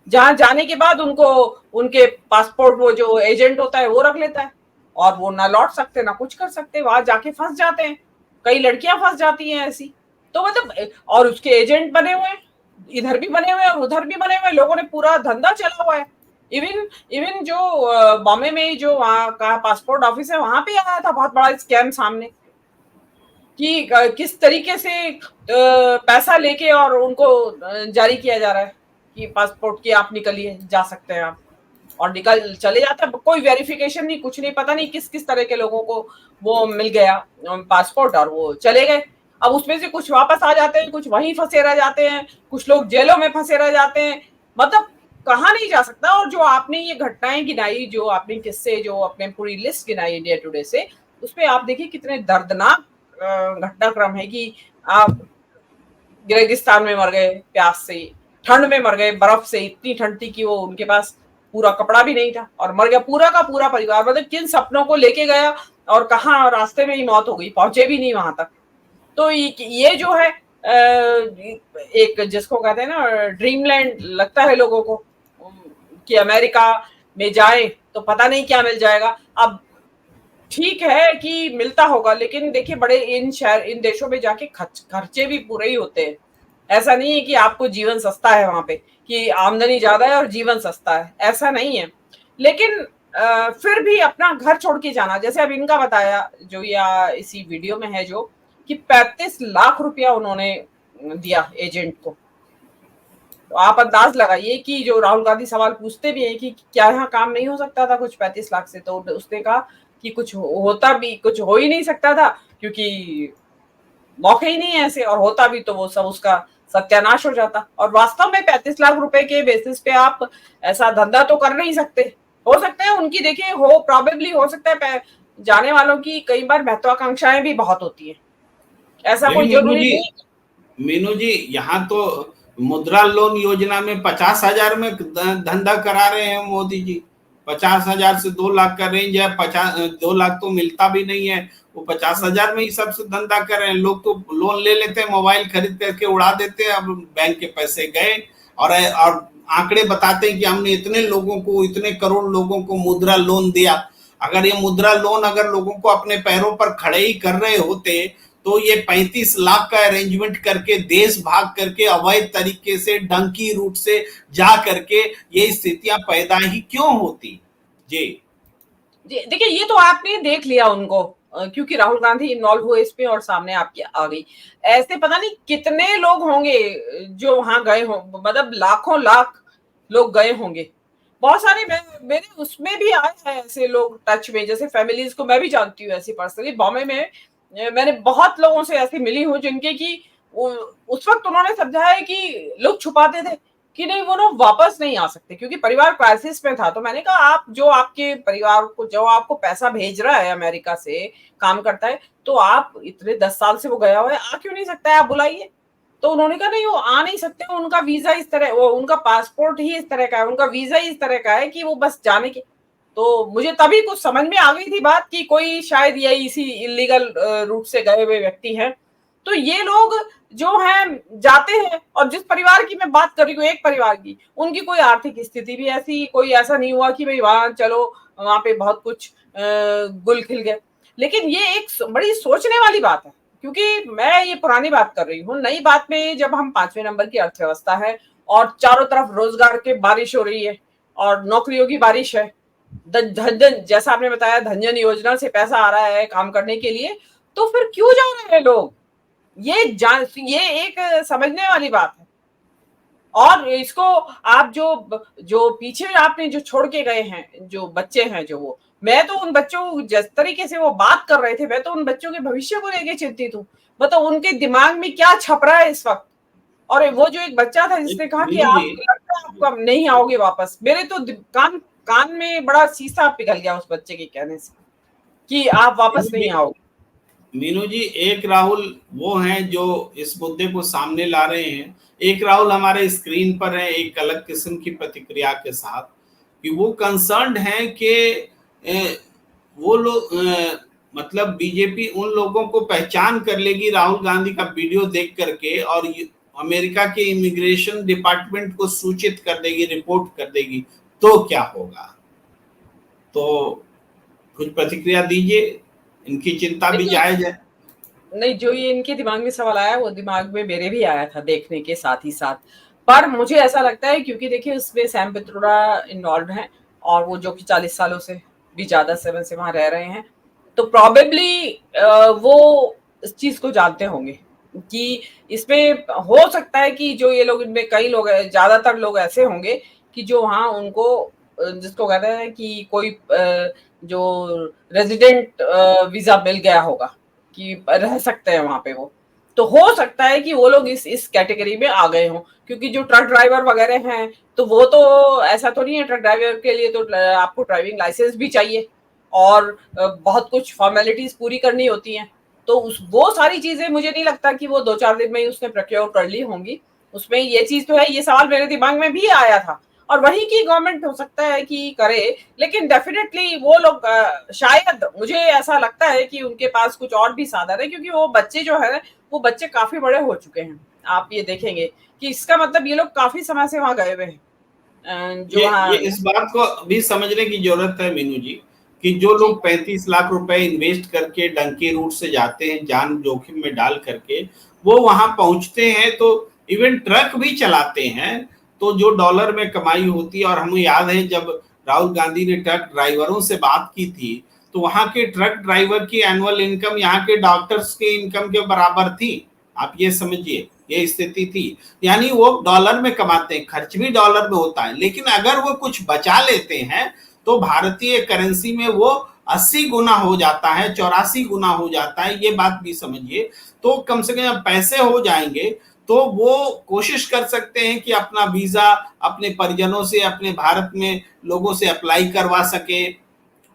जहां जाने के बाद उनको उनके पासपोर्ट वो जो एजेंट होता है वो रख लेता है, और वो ना लौट सकते ना कुछ कर सकते, वहां जाके फंस जाते हैं। कई लड़कियां फंस जाती हैं ऐसी। तो मतलब, और उसके एजेंट बने हुए हैं, इधर भी बने हुए हैं और उधर भी बने हुए हैं, लोगों ने पूरा धंधा चला हुआ है। इवन जो बॉम्बे में जो वहाँ का पासपोर्ट ऑफिस है, वहां पे आया था बहुत बड़ा स्कैम सामने कि किस तरीके से पैसा लेके और उनको जारी किया जा रहा है कि पासपोर्ट की आप निकलिए, जा सकते हैं आप, और निकल चले जाते हैं। कोई वेरिफिकेशन नहीं, कुछ नहीं, पता नहीं किस किस तरह के लोगों को वो मिल गया पासपोर्ट और वो चले गए। अब उसमें से कुछ वापस आ जाते हैं, कुछ वहीं फंसे रह जाते हैं, कुछ लोग जेलों में फंसे रह जाते हैं। मतलब कहाँ नहीं जा सकता। और जो आपने ये घटनाएं गिनाई, जो आपने किस्से, जो आपने पूरी लिस्ट गिनाई इंडिया टुडे से, उसमें आप देखिए कितने दर्दनाक घटनाक्रम है कि आप रेगिस्तान में मर गए प्यास से, ठंड में मर गए बर्फ से, इतनी ठंड थी कि वो उनके पास पूरा कपड़ा भी नहीं था, और मर गया पूरा का पूरा परिवार। मतलब किन सपनों को लेके गया और कहाँ रास्ते में ही मौत हो गई, पहुंचे भी नहीं वहां तक। तो ये जो है एक जिसको कहते हैं ना ड्रीमलैंड, लगता है लोगों को कि अमेरिका में जाए तो पता नहीं क्या मिल जाएगा। अब ठीक है कि मिलता होगा, लेकिन देखिए बड़े इन देशों में जाके खर्चे भी पूरे ही होते हैं। ऐसा नहीं है कि आपको जीवन सस्ता है वहां पे, कि आमदनी ज्यादा है और जीवन सस्ता है, ऐसा नहीं है। लेकिन फिर भी अपना घर छोड़ के जाना, जैसे अब इनका बताया जो या इसी वीडियो में है, जो कि 35 लाख रुपया उन्होंने दिया एजेंट को। तो आप अंदाज लगाइए कि जो राहुल गांधी सवाल पूछते भी हैं कि क्या यहाँ काम नहीं हो सकता था कुछ 35 लाख से, तो उसने कहा कि कुछ हो ही नहीं सकता था, क्योंकि मौके ही नहीं है ऐसे, और होता भी तो वो सब उसका सत्यानाश हो जाता। और वास्तव में 35 लाख रुपए के बेसिस पे आप ऐसा धंधा तो कर नहीं सकते, हो सकता है उनकी, देखिए हो प्रोबेबली हो सकता है जाने वालों की कई बार महत्वाकांक्षाएं भी बहुत होती है, ऐसा कोई लेकिन जरूरी नहीं। मीनू जी यहाँ तो मुद्रा लोन योजना में 50,000 में धंधा करा रहे हैं मोदी जी। 50,000 से 2 लाख का रेंज है, 2 लाख तो मिलता भी नहीं है, वो 50,000 में ही सबसे धंधा कर रहे हैं। लोग तो लोन ले लेते हैं, मोबाइल खरीद करके उड़ा देते हैं, अब बैंक के पैसे गए। और आंकड़े बताते हैं कि हमने इतने लोगों को, इतने करोड़ लोगों को मुद्रा लोन दिया। अगर ये मुद्रा लोन अगर लोगों को अपने पैरों पर खड़े ही कर रहे होते तो ये 35 लाख का अरेंजमेंट करके देश भाग करके अवैध तरीके से डंकी रूट से जा करके ये स्थितियां पैदा ही क्यों होती। जी देखिए ये तो आपने देख लिया उनको, क्योंकि राहुल गांधी इन्वॉल्व हुए इसमें और सामने आपकी आ गई। ऐसे पता नहीं कितने लोग होंगे जो वहां गए हों, मतलब लाखों लाख लोग गए होंगे। बहुत सारे मेरे उसमें भी आए हैं ऐसे लोग टच में, जैसे फैमिलीज को मैं भी जानती हूँ ऐसी पर्सनली। बॉम्बे में मैंने बहुत लोगों से ऐसे मिली हूँ जिनके की उस वक्त उन्होंने समझाया कि लोग छुपाते थे कि नहीं वो लोग वापस नहीं आ सकते क्योंकि परिवार क्राइसिस में था। तो मैंने कहा आप जो आपके परिवार को जो आपको पैसा भेज रहा है अमेरिका से काम करता है, तो आप इतने 10 साल से वो गया हुआ है, आ क्यों नहीं सकता है, आप बुलाइए। तो उन्होंने कहा नहीं वो आ नहीं सकते, उनका वीजा इस तरह, वो उनका पासपोर्ट ही इस तरह का है, उनका वीजा इस तरह का है कि वो बस जाने के। तो मुझे तभी कुछ समझ में आ गई थी बात कि कोई शायद ये इसी इलीगल रूट से गए हुए व्यक्ति हैं। तो ये लोग जो हैं जाते हैं, और जिस परिवार की मैं बात कर रही हूँ एक परिवार की, उनकी कोई आर्थिक स्थिति भी ऐसी कोई ऐसा नहीं हुआ कि भाई वहां चलो वहां पे बहुत कुछ गुल खिल गए। लेकिन ये एक बड़ी सोचने वाली बात है, क्योंकि मैं ये पुरानी बात कर रही हूँ, नई बात में जब हम 5वें नंबर की अर्थव्यवस्था है और चारों तरफ रोजगार की बारिश हो रही है और नौकरियों की बारिश है, धन जैसा आपने बताया धनजन योजना से पैसा आ रहा है काम करने के लिए, तो फिर क्यों जा रहे हैं लोग? ये एक समझने वाली बात है। और इसको आप जो पीछे आपने जो छोड़ के गए हैं, जो बच्चे हैं, जो वो, मैं तो उन बच्चों जिस तरीके से वो बात कर रहे थे, मैं तो उन बच्चों के भविष्य को लेके चिंतित हूँ। मतलब उनके दिमाग में क्या छप रहा है इस वक्त। और वो जो एक बच्चा था जिसने कहा कि आप लगता है आपको नहीं आओगे वापस, मेरे तो कान में बड़ा शीशा पिघल गया उस बच्चे के कहने से कि आप वापस नहीं आओगे। मीनू जी, एक राहुल वो हैं जो इस मुद्दे को सामने ला रहे हैं, एक राहुल हमारे स्क्रीन पर है एक अलग किस्म की प्रतिक्रिया के साथ, कि वो कंसर्न्ड हैं कि वो लोग मतलब बीजेपी उन लोगों को पहचान कर लेगी राहुल गांधी का वीडियो देख करके और अमेरिका के इमिग्रेशन डिपार्टमेंट को सूचित कर देगी, रिपोर्ट कर देगी, तो क्या होगा। तो कुछ प्रतिक्रिया दीजिए, इनकी चिंता भी जायज है। नहीं, जो ये इनके दिमाग में सवाल आया वो दिमाग में मेरे भी आया था देखने के साथ ही साथ। पर मुझे ऐसा लगता है क्योंकि देखिए उसमें सैम पित्रोड़ा इन्वॉल्व हैं और वो जो कि 40 सालों से भी ज्यादा समय से वहां रह रहे हैं, तो प्रॉबेबली वो इस चीज को जानते होंगे कि इसमें हो सकता है कि जो ये लोग, इनमें कई लोग, ज्यादातर लोग ऐसे होंगे कि जो वहां उनको, जिसको कहते हैं कि कोई जो रेजिडेंट वीजा मिल गया होगा कि रह सकते हैं वहां पे वो, तो हो सकता है कि वो लोग इस कैटेगरी में आ गए हों। क्योंकि जो ट्रक ड्राइवर वगैरह हैं तो वो तो ऐसा तो नहीं है, ट्रक ड्राइवर के लिए तो आपको ड्राइविंग लाइसेंस भी चाहिए और बहुत कुछ फॉर्मेलिटीज पूरी करनी होती हैं। तो वो सारी चीजें मुझे नहीं लगता कि वो 2-4 दिन में ही उसने प्रोक्योर कर ली होंगी। उसमें ये चीज तो है, ये सवाल मेरे दिमाग में भी आया था और वही की गवर्नमेंट हो सकता है कि करे, लेकिन डेफिनेटली वो लोग शायद, मुझे ऐसा लगता है कि उनके पास कुछ और भी साधन है, क्योंकि वो बच्चे जो है वो बच्चे काफी बड़े हो चुके हैं। आप ये देखेंगे कि इसका मतलब ये लोग काफी समय से वहां गए हुए हैं। ये इस बात को भी समझने की जरूरत है मीनू जी, कि जो लोग 35 लाख रुपए इन्वेस्ट करके डंकी रूट से जाते हैं, जान जोखिम में डाल करके वो वहां पहुंचते हैं, तो इवन ट्रक भी चलाते हैं, तो जो डॉलर में कमाई होती है। और हमें याद है जब राहुल गांधी ने ट्रक ड्राइवरों से बात की थी तो वहां के ट्रक ड्राइवर की एनुअल इनकम यहाँ के डॉक्टर्स के इनकम के बराबर थी। आप ये समझिए, ये स्थिति थी। यानी वो डॉलर में कमाते हैं, खर्च भी डॉलर में होता है, लेकिन अगर वो कुछ बचा लेते हैं तो भारतीय करेंसी में वो 80 गुना हो जाता है, 84 गुना हो जाता है, ये बात भी समझिए। तो कम से कम पैसे हो जाएंगे तो वो कोशिश कर सकते हैं कि अपना वीजा अपने परिजनों से, अपने भारत में लोगों से अप्लाई करवा सके,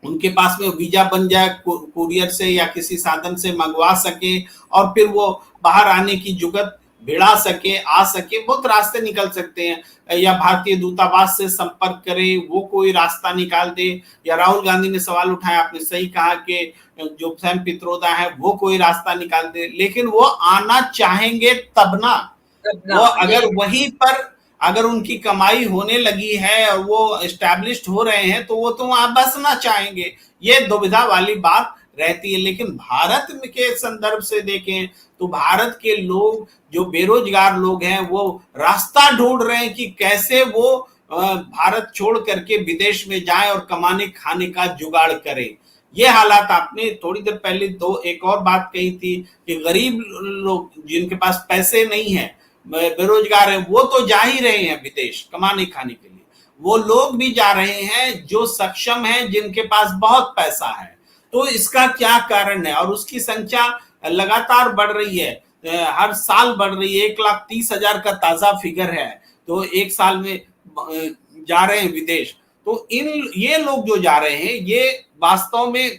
उनके पास में वीजा बन जाए, कुरियर से या किसी साधन से मंगवा सके, और फिर वो बाहर आने की जुगत भिड़ा सके, आ सके। बहुत रास्ते निकल सकते हैं, या भारतीय दूतावास से संपर्क करे, वो कोई रास्ता निकाल दे, या राहुल गांधी ने सवाल उठाया, आपने सही कहा कि जो सैम पित्रोदा है वो कोई रास्ता निकाल दे, लेकिन वो आना चाहेंगे तब ना। वो अगर वहीं पर अगर उनकी कमाई होने लगी है और वो एस्टैब्लिश्ड हो रहे हैं तो वो तो वहां बसना चाहेंगे, ये दुविधा वाली बात रहती है। लेकिन भारत के संदर्भ से देखें तो भारत के लोग जो बेरोजगार लोग हैं वो रास्ता ढूंढ रहे हैं कि कैसे वो भारत छोड़ करके विदेश में जाएं और कमाने खाने का जुगाड़ करें। ये हालात आपने थोड़ी देर पहले एक और बात कही थी कि गरीब लोग जिनके पास पैसे नहीं है, बेरोजगार है, वो तो जा ही रहे हैं विदेश कमाने खाने के लिए। वो लोग भी जा रहे हैं जो सक्षम हैं, जिनके पास बहुत पैसा है। तो इसका क्या कारण है? और उसकी संख्या लगातार बढ़ रही है, हर साल बढ़ रही है। 1,30,000 का ताजा फिगर है, तो एक साल में जा रहे हैं विदेश। तो ये लोग जो जा रहे हैं ये वास्तव में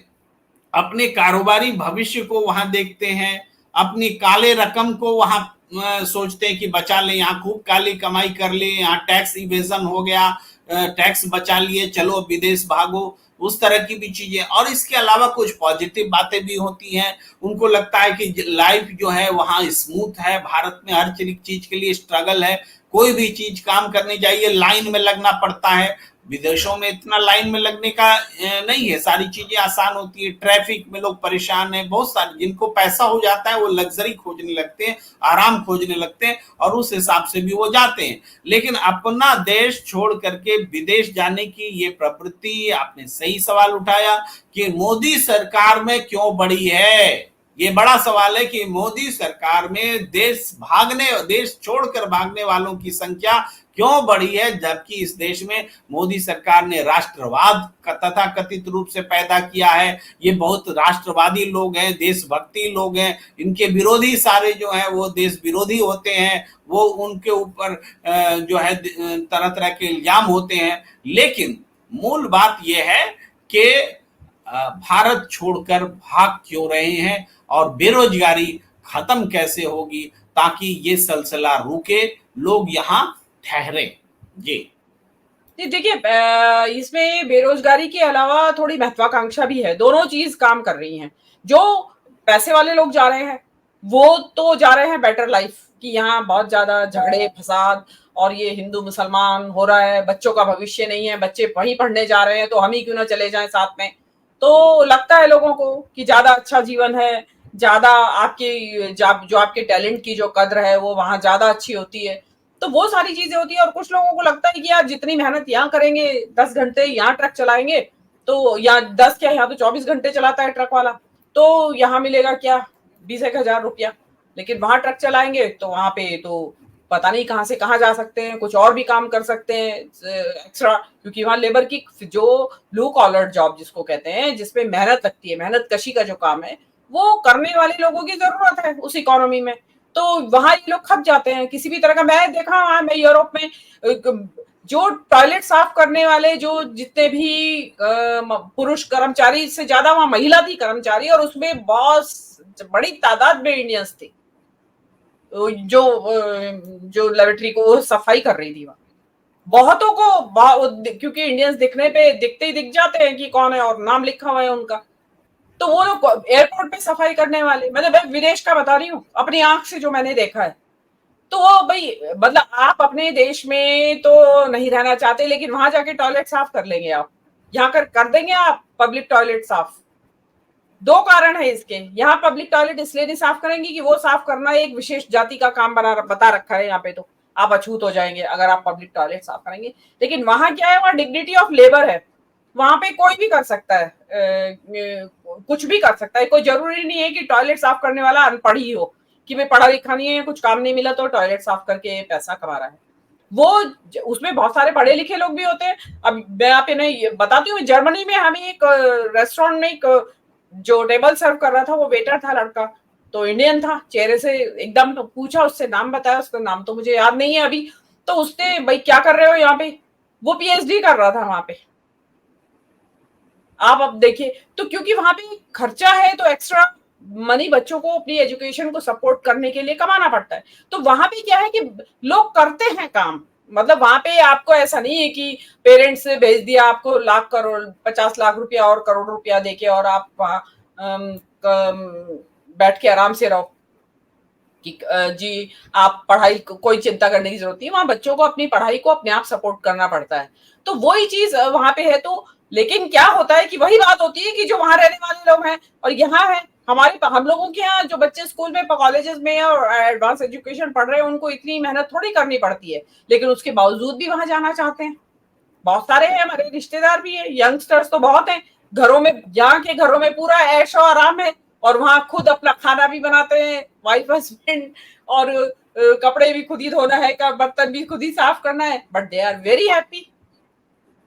अपने कारोबारी भविष्य को वहां देखते हैं, अपनी काले रकम को वहां सोचते हैं कि बचा ले, यहाँ खूब काली कमाई कर ले, यहाँ टैक्स इवेजन हो गया, टैक्स बचा लिए, चलो विदेश भागो, उस तरह की भी चीजें। और इसके अलावा कुछ पॉजिटिव बातें भी होती हैं, उनको लगता है कि लाइफ जो है वहां स्मूथ है, भारत में हर चीज के लिए स्ट्रगल है, कोई भी चीज काम करनी चाहिए लाइन में लगना पड़ता है। विदेशों में इतना लाइन में लगने का नहीं है, सारी चीजें आसान होती है, ट्रैफिक में लोग परेशान हैं, बहुत सारे जिनको पैसा हो जाता है वो लग्जरी खोजने लगते हैं, आराम खोजने लगते हैं, और उस हिसाब से भी वो जाते हैं। लेकिन अपना देश छोड़ करके विदेश जाने की ये प्रवृत्ति, आपने सही सवाल उठाया कि मोदी सरकार में क्यों बढ़ी है। ये बड़ा सवाल है कि मोदी सरकार में देश छोड़कर भागने वालों की संख्या क्यों बढ़ी है, जबकि इस देश में मोदी सरकार ने राष्ट्रवाद तथा कथित रूप से पैदा किया है। ये बहुत राष्ट्रवादी लोग हैं, देशभक्ति लोग हैं, इनके विरोधी सारे जो हैं वो देश विरोधी होते हैं, वो उनके ऊपर जो है तरह तरह के इल्जाम होते हैं। लेकिन मूल बात यह है कि भारत छोड़कर भाग क्यों रहे हैं और बेरोजगारी खत्म कैसे होगी, ताकि ये सिलसिला रुके, लोग यहाँ ठहरे। जी देखिए, इसमें बेरोजगारी के अलावा थोड़ी महत्वाकांक्षा भी है, दोनों चीज काम कर रही हैं। जो पैसे वाले लोग जा रहे हैं वो तो जा रहे हैं बेटर लाइफ कि यहाँ बहुत ज्यादा झगड़े फसाद और ये हिंदू मुसलमान हो रहा है, बच्चों का भविष्य नहीं है, बच्चे वहीं पढ़ने जा रहे हैं तो हम ही क्यों ना चले जाएं साथ में। तो लगता है लोगों को कि ज्यादा अच्छा जीवन है, ज्यादा आपकी जो आपके टैलेंट की जो कद्र है वो वहां ज्यादा अच्छी होती है, तो वो सारी चीजें होती है। और कुछ लोगों को लगता है कि यार जितनी मेहनत यहाँ करेंगे, 10 घंटे यहाँ ट्रक चलाएंगे तो यहाँ 10 क्या, यहाँ तो 24 घंटे चलाता है ट्रक वाला, तो यहाँ मिलेगा क्या 20,000 रुपया, लेकिन वहां ट्रक चलाएंगे तो वहां पे तो पता नहीं कहाँ से कहाँ जा सकते हैं, कुछ और भी काम कर सकते हैं एक्स्ट्रा, क्योंकि वहां लेबर की जो ब्लू कॉलर जॉब जिसको कहते हैं, जिसमें मेहनत लगती है, मेहनत कशी का जो काम है, वो करने वाले लोगों की जरूरत है उस इकोनॉमी में। तो वहां ये लोग खप जाते हैं किसी भी तरह का। मैं देखा वहां, मैं यूरोप में जो टॉयलेट साफ करने वाले जो जितने भी पुरुष कर्मचारी से ज्यादा वहां महिला थी कर्मचारी, और उसमें बहुत बड़ी तादाद में इंडियंस थी जो लेबोरेटरी को सफाई कर रही थी। वहां बहुतों को, क्योंकि इंडियंस दिखने पे दिखते ही दिख जाते हैं कि कौन है और नाम लिखा हुआ है उनका, तो वो लोग एयरपोर्ट पे सफाई करने वाले, मतलब विदेश का बता रही हूँ अपनी आंख से जो मैंने देखा है। तो वो भाई मतलब आप अपने देश में तो नहीं रहना चाहते, लेकिन वहां जाके टॉयलेट साफ कर लेंगे आप, यहाँ कर देंगे आप पब्लिक टॉयलेट साफ। दो कारण है इसके, यहाँ पब्लिक टॉयलेट इसलिए नहीं साफ करेंगे कि वो साफ करना एक विशेष जाति का काम बता रखा है यहाँ पे, तो आप अछूत हो जाएंगे अगर आप पब्लिक टॉयलेट साफ करेंगे। लेकिन वहां क्या है, वहां डिग्निटी ऑफ लेबर है, वहां पे कोई भी कर सकता है, कुछ भी कर सकता है। कोई जरूरी नहीं है कि टॉयलेट साफ करने वाला अनपढ़ ही हो, कि भाई पढ़ा लिखा नहीं है, कुछ काम नहीं मिला तो टॉयलेट साफ करके पैसा कमा रहा है। वो उसमें बहुत सारे पढ़े लिखे लोग भी होते हैं। अब मैं आप इन्हें बताती हूँ, जर्मनी में हमें एक रेस्टोरेंट में एक जो टेबल सर्व कर रहा था वो वेटर था लड़का, तो इंडियन था, चेहरे से एकदम, तो पूछा उससे, नाम बताया, उसका नाम तो मुझे याद नहीं है अभी, तो उसने, भाई क्या कर रहे हो यहाँ पे, वो पीएचडी कर रहा था वहां पे। आप अब देखिए, तो क्योंकि वहां पे खर्चा है तो एक्स्ट्रा मनी बच्चों को अपनी एजुकेशन को सपोर्ट करने के लिए कमाना पड़ता है। तो वहां पे क्या है कि लोग करते हैं काम, मतलब वहां पे आपको ऐसा नहीं है कि पेरेंट्स ने भेज दिया आपको लाख करोड़ 50 लाख रुपया और करोड़ रुपया देके और आप वहां बैठ के आराम से रहो कि जी आप पढ़ाई कोई चिंता करने की जरूरत नहीं। वहां बच्चों को अपनी पढ़ाई को अपने आप सपोर्ट करना पड़ता है, तो वही चीज वहां पे है। तो लेकिन क्या होता है कि वही बात होती है कि जो वहां रहने वाले लोग हैं और यहाँ है, हम लोगों के यहाँ जो बच्चे स्कूल में कॉलेजेस में और एडवांस एजुकेशन पढ़ रहे हैं उनको इतनी मेहनत थोड़ी करनी पड़ती है, लेकिन उसके बावजूद भी वहां जाना चाहते हैं। बहुत सारे हैं, हमारे रिश्तेदार भी है, यंगस्टर्स तो बहुत हैं, घरों में, यहाँ के घरों में पूरा ऐशो आराम है और वहां खुद अपना खाना भी बनाते हैं, वाइफ हस्बैंड, और कपड़े भी खुद ही धोना है, बर्तन भी खुद ही साफ करना है, but they are very happy.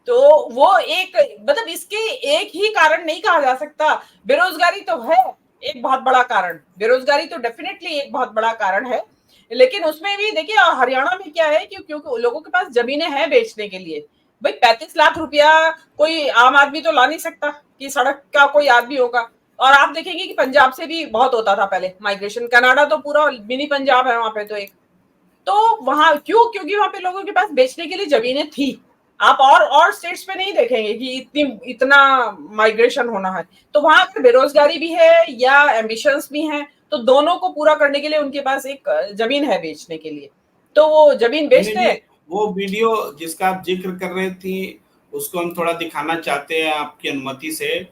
तो वो एक, मतलब इसके एक ही कारण नहीं कहा जा सकता। बेरोजगारी तो है एक बहुत बड़ा कारण, बेरोजगारी तो डेफिनेटली एक बहुत बड़ा कारण है, लेकिन उसमें भी देखिए हरियाणा में क्या है कि क्योंकि लोगों के पास जमीनें हैं बेचने के लिए। भाई 35 लाख रुपया कोई आम आदमी तो ला नहीं सकता कि सड़क का कोई आदमी होगा। और आप देखेंगे कि पंजाब से भी बहुत होता था पहले माइग्रेशन, कनाडा तो पूरा मिनी पंजाब है वहां पे तो एक, तो वहां क्योंकि वहां पे लोगों के पास बेचने के लिए जमीनें थी। आप और स्टेट्स पे नहीं देखेंगे कि इतना माइग्रेशन होना है। तो वहां पर बेरोजगारी भी है या एम्बिशंस भी हैं, तो दोनों को पूरा करने के लिए उनके पास एक जमीन है बेचने के लिए, तो वो जमीन बेचते हैं। वो वीडियो जिसका आप जिक्र कर रहे थी उसको हम थोड़ा दिखाना चाहते हैं आपकी अनुमति से,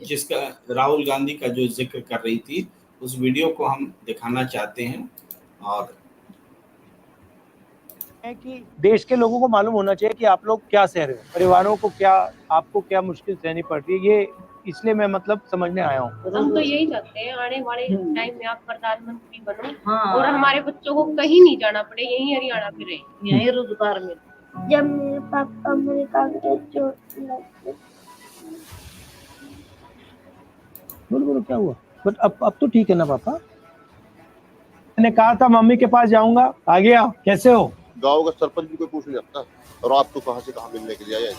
जिसका राहुल गांधी का जो जिक्र कर रही थी उस वीडियो को हम दिखाना चाहते हैं। और है कि देश के लोगों को मालूम होना चाहिए कि आप लोग क्या सह रहे हो, परिवारों को क्या, आपको क्या मुश्किल सहनी पड़ रही है, ये इसलिए मैं मतलब समझने आया हूँ। हम तो यही चाहते हैं आने वाले टाइम में आप प्रधानमंत्री बनो, और हमारे बच्चों को कहीं नहीं जाना पड़े, यहीं हरियाणा में रहे, यहीं रोजगार में। जब मेरे पापा अमेरिका गए चोट लग, बोलो क्या हुआ, बट अब तो ठीक है ना पापा? मैंने कहा था मम्मी के पास जाऊंगा, आ गया। कैसे हो? गांव का सरपंच भी कोई पूछ नहीं सकता, और आप तो कहां से कहां मिलने के लिए आए हैं।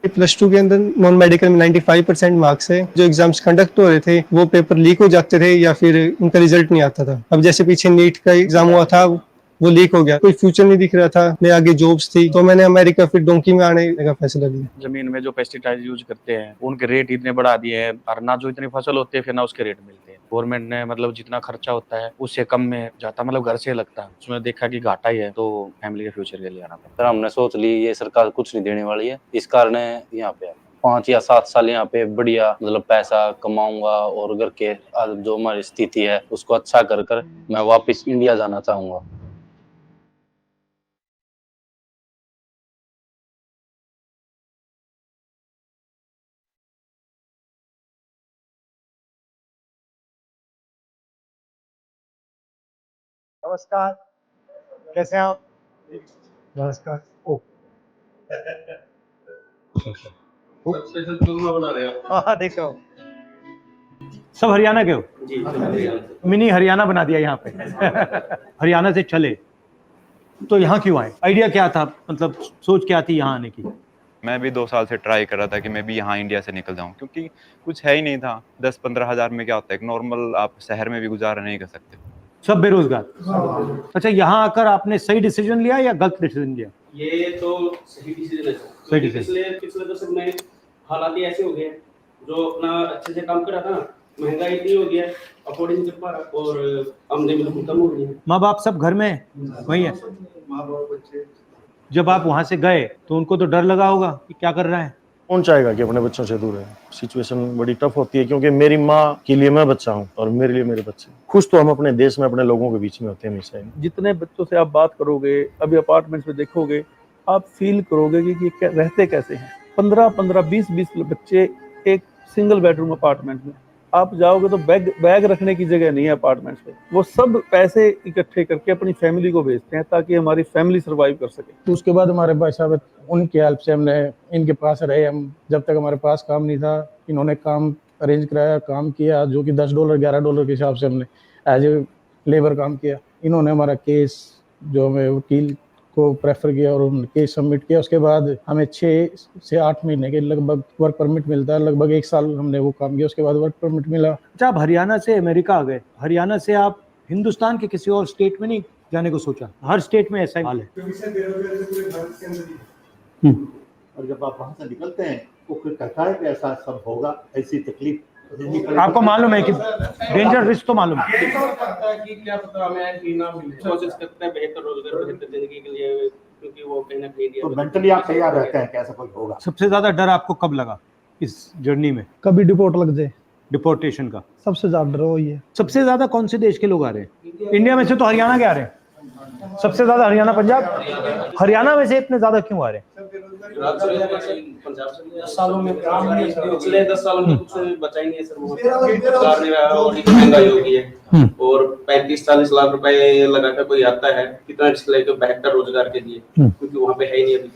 +2 के अंदर नॉन मेडिकल में 95% मार्क्स है। जो एग्जाम्स कंडक्ट हो रहे थे वो पेपर लीक हो जाते थे या फिर उनका रिजल्ट नहीं आता था। अब जैसे पीछे नीट का एग्जाम हुआ था वो लीक हो गया, कोई फ्यूचर नहीं दिख रहा था, मैं आगे जॉब्स थी, तो मैंने अमेरिका फिर डोंकी में आने का फैसला लिया। जमीन में जो पेस्टिसाइड यूज करते हैं उनके रेट इतने बढ़ा दिए हैं, और ना जो इतनी फसल होती है फिर ना उसके रेट मिलते हैं। गवर्नमेंट ने मतलब जितना खर्चा होता है उससे कम में जाता, मतलब घर से लगता है, उसमें देखा कि घाटा ही है, तो फैमिली के फ्यूचर के लिए आना पड़ता। हमने सोच ली ये सरकार कुछ नहीं देने वाली है, इस कारण यहाँ पे 5 या 7 साल यहाँ पे बढ़िया मतलब पैसा कमाऊंगा और घर के जो हमारी स्थिति है उसको अच्छा कर मैं वापस इंडिया जाना चाहूंगा। नमस्कार, कैसे हैं आप? नमस्कार। ओ हाँ देखो, सब हरियाणा के हो? मिनी हरियाणा बना दिया यहाँ पे। हरियाणा से चले तो यहाँ क्यों आए? आइडिया क्या था, मतलब सोच क्या थी यहाँ आने की? मैं भी 2 साल से ट्राई कर रहा था कि मैं भी यहाँ इंडिया से निकल जाऊँ, क्योंकि कुछ है ही नहीं था। 10-15 हज़ार में क्या होता है, एक नॉर्मल आप शहर में भी गुजारा नहीं कर सकते। सब बेरोजगार। अच्छा, यहाँ आकर आपने सही डिसीजन लिया या गलत डिसीजन लिया? ये तो सही डिसीजन है, सही डिसीजन। पिछले दशक में हालात ही ऐसे हो गए, जो अपना अच्छे से काम कर रहा था ना, महंगाई इतनी हो गया, अफोर्ड नहीं कर पा रहा और आमदनी बिल्कुल कम हो गई है। माँ बाप सब घर में वही है? माँ बाप बच्चे। जब आप वहाँ से गए तो उनको तो डर लगा होगा कि क्या कर रहा है? कौन चाहेगा कि अपने बच्चों से दूर है? सिचुएशन बड़ी टफ होती है, क्योंकि मेरी माँ के लिए मैं बच्चा हूँ और मेरे लिए मेरे बच्चे। खुश तो हम अपने देश में अपने लोगों के बीच में होते हैं हमेशा। जितने बच्चों से आप बात करोगे, अभी अपार्टमेंट्स में देखोगे, आप फील करोगे कि रहते कैसे हैं। 15-15, 20-20 बच्चे एक सिंगल बेडरूम अपार्टमेंट में, आप जाओगे तो बैग रखने की जगह नहीं है अपार्टमेंट्स पे। वो सब पैसे इकट्ठे करके अपनी फैमिली को भेजते हैं ताकि हमारी फैमिली सर्वाइव कर सके। तो उसके बाद हमारे भाई साहब, उनकी हेल्प से हमने इनके पास रहे। हम जब तक हमारे पास काम नहीं था, इन्होंने काम अरेंज कराया, काम किया, जो कि $10 $11 के हिसाब से हमने एज ए लेबर काम किया। इन्होंने हमारा केस, जो हमें वकील को प्रेफर किया और उन्होंने केस सबमिट किया। उसके बाद हमें 6 से 8 महीने के लगभग वर्क परमिट मिलता है। लगभग 1 साल हमने वो काम किया, उसके बाद वर्क परमिट मिला। अच्छा, आप हरियाणा से अमेरिका आ गए, हरियाणा से आप हिंदुस्तान के किसी और स्टेट में नहीं जाने को सोचा? हर स्टेट में ऐसा ही हाल है। और जब आप वहाँ से निकलते हैं तो फिर कहता है कि ऐसा सब होगा, ऐसी तकलीफ आपको मालूम है कि डेंजर रिस्क तो मालूम है। कि क्या पता हमें ना मिले। कोशिश करते हैं बेहतर रोजगार, बेहतर जिंदगी के लिए, क्योंकि वो कहीं ना कहीं तो मेंटली आप तैयार रहते हैं कि ऐसा कुछ होगा। सबसे ज्यादा डर आपको कब लगा इस जर्नी में? कभी डिपोर्ट लग जाए, डिपोर्टेशन का सबसे ज्यादा डर वही है। सबसे ज्यादा कौन से देश के लोग आ रहे हैं? इंडिया में से तो हरियाणा के आ रहे हैं सबसे ज्यादा, हरियाणा पंजाब। हरियाणा में से इतने ज्यादा क्यों आ रहे हैं? पंजाब से सालों में काम नहीं, पिछले 10 सालों में कुछ बचा ही नहीं है सर। सरकार ने महंगाई हो गई है और 35-40 लाख रुपए लगाकर कोई आता है, कितना रिस्क लेकर बेहतर रोजगार के लिए, क्योंकि वहाँ पे है ही नहीं अभी।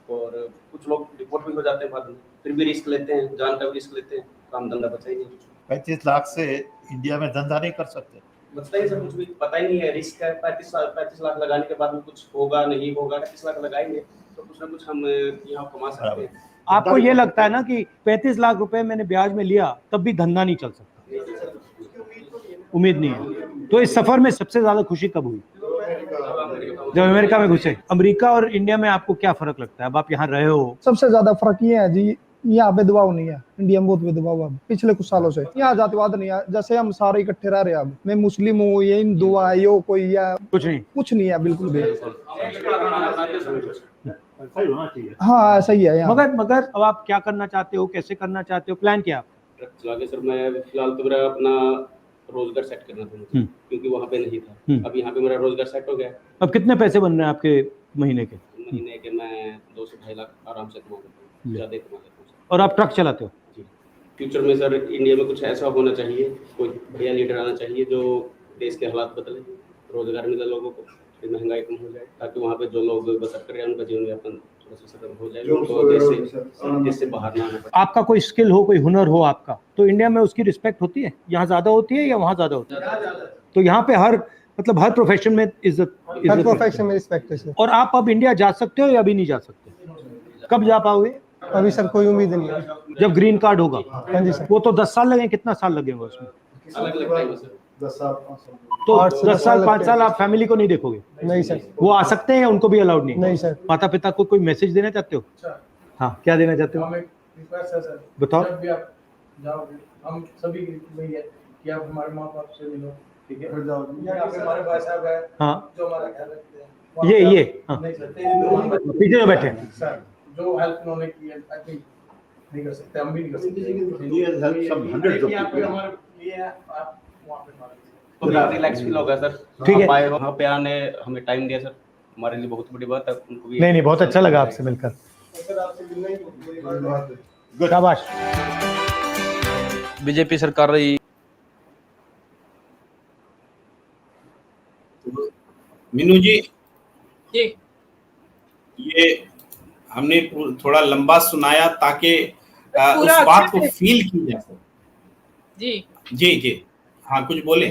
और कुछ लोग रिपोर्ट भी हो जाते हैं बाद में, फिर भी रिस्क लेते हैं, जान का भी रिस्क लेते हैं, काम धंधा बचा ही नहीं। 35 लाख से इंडिया में धंधा नहीं कर सकते, बचता ही सब कुछ भी पता ही नहीं है। रिस्क है, 35 लाख लगाने के बाद में कुछ होगा नहीं होगा। 35 लाख लगाएंगे तो कुछ ना कुछ हम यहाँ कमा सकते हैं। आपको ये लगता है ना कि 35 लाख रुपए मैंने ब्याज में लिया तब भी धंधा नहीं चल सकता? उम्मीद नहीं है। तो इस सफर में सबसे ज्यादा खुशी कब हुई? जब अमेरिका में घुसे। अमेरिका और इंडिया में आपको क्या फर्क लगता है? अब आप यहाँ रहे हो। सबसे ज्यादा फर्क ये है जी, यहाँ भेदभाव नहीं है। इंडिया में बहुत भेदभाव है पिछले कुछ सालों से। यहाँ जातिवाद नहीं है, जैसे हम सारे इकट्ठे रह रहे हैं। अब मैं मुस्लिम हूँ, ये हिंदू है, यो कोई है, कुछ नहीं है, बिल्कुल भी। हाँ सही है यहाँ। मगर अब आप क्या करना चाहते हो, कैसे करना चाहते हो, प्लान क्या? सर मैं फिलहाल तो मेरा अपना रोजगार सेट करना था मुझे, क्योंकि वहाँ पे नहीं था। अब यहाँ पे मेरा रोजगार सेट हो गया। अब कितने पैसे बन रहे हैं आपके महीने के? महीने के मैं 2 से 2.5 लाख आराम से कमा सकता हूँ, ज्यादा कमा सकता हूँ। और आप ट्रक चलाते हो? जी। फ्यूचर में सर इंडिया में कुछ ऐसा होना चाहिए, कोई बढ़िया लीडर आना चाहिए जो देश के हालात बदले, रोजगार मिले लोगों को, महंगाई कम हो जाए, ताकि वहाँ पे जो लोग बसर कर रहे हैं उनका जीवन यापन थोड़ा सा सरल हो जाए, उनको देश से बाहर ना आना पड़े। आपका कोई स्किल हो, कोई हुनर हो आपका, तो इंडिया में उसकी रिस्पेक्ट होती है? यहाँ ज्यादा होती है या वहाँ ज्यादा होती है? तो यहाँ पे हर प्रोफेशन में इज्जत, हर प्रोफेशन में रिस्पेक्ट है। और आप अब इंडिया जा सकते हो या अभी नहीं जा सकते? कब जा पाओगे? अभी सर कोई उम्मीद नहीं है। जब ग्रीन कार्ड होगा? हाँ जी सर। वो तो 10 साल लगे, कितना साल लगेगा उसमें? अलग-अलग टाइम है सर। 10 साल 5 साल। तो 10 साल 5 साल आप फैमिली को नहीं देखोगे? नहीं सर। वो आ सकते हैं या उनको भी अलाउड नहीं? नहीं सर। माता पिता को कोई मैसेज देना चाहते हो? हाँ, क्या देना चाहते हो? हमें रिक्वेस्ट है सर, बताओ। जब भी आप जाओगे, हम सभी की वही है कि आप हमारे माँ बाप से मिलो, ठीक है? यहाँ पे हमारे भाई साहब है, हाँ, जो हमारा ख्याल रखते हैं। ये हाँ। नहीं सर, पीछे जो बैठे हैं सर, जो हेल्प उन्होंने की है, आई थिंक नहीं कर सकते, हम भी नहीं कर सकते। हमारे लिए आप वहाँ पे तो रिलैक्स फील होगा सर। ठीक है। वहाँ पे आने हमें टाइम दिया सर, हमारे लिए बहुत बड़ी बात है। उनको भी नहीं, बहुत अच्छा लगा आपसे मिलकर। शाबाश। बीजेपी सरकार रही। मीनू जी, जी ये हमने थोड़ा लंबा सुनाया ताकि उस पूरा बात अच्छे को से। फील की जा सके। जी जी हाँ, कुछ बोले।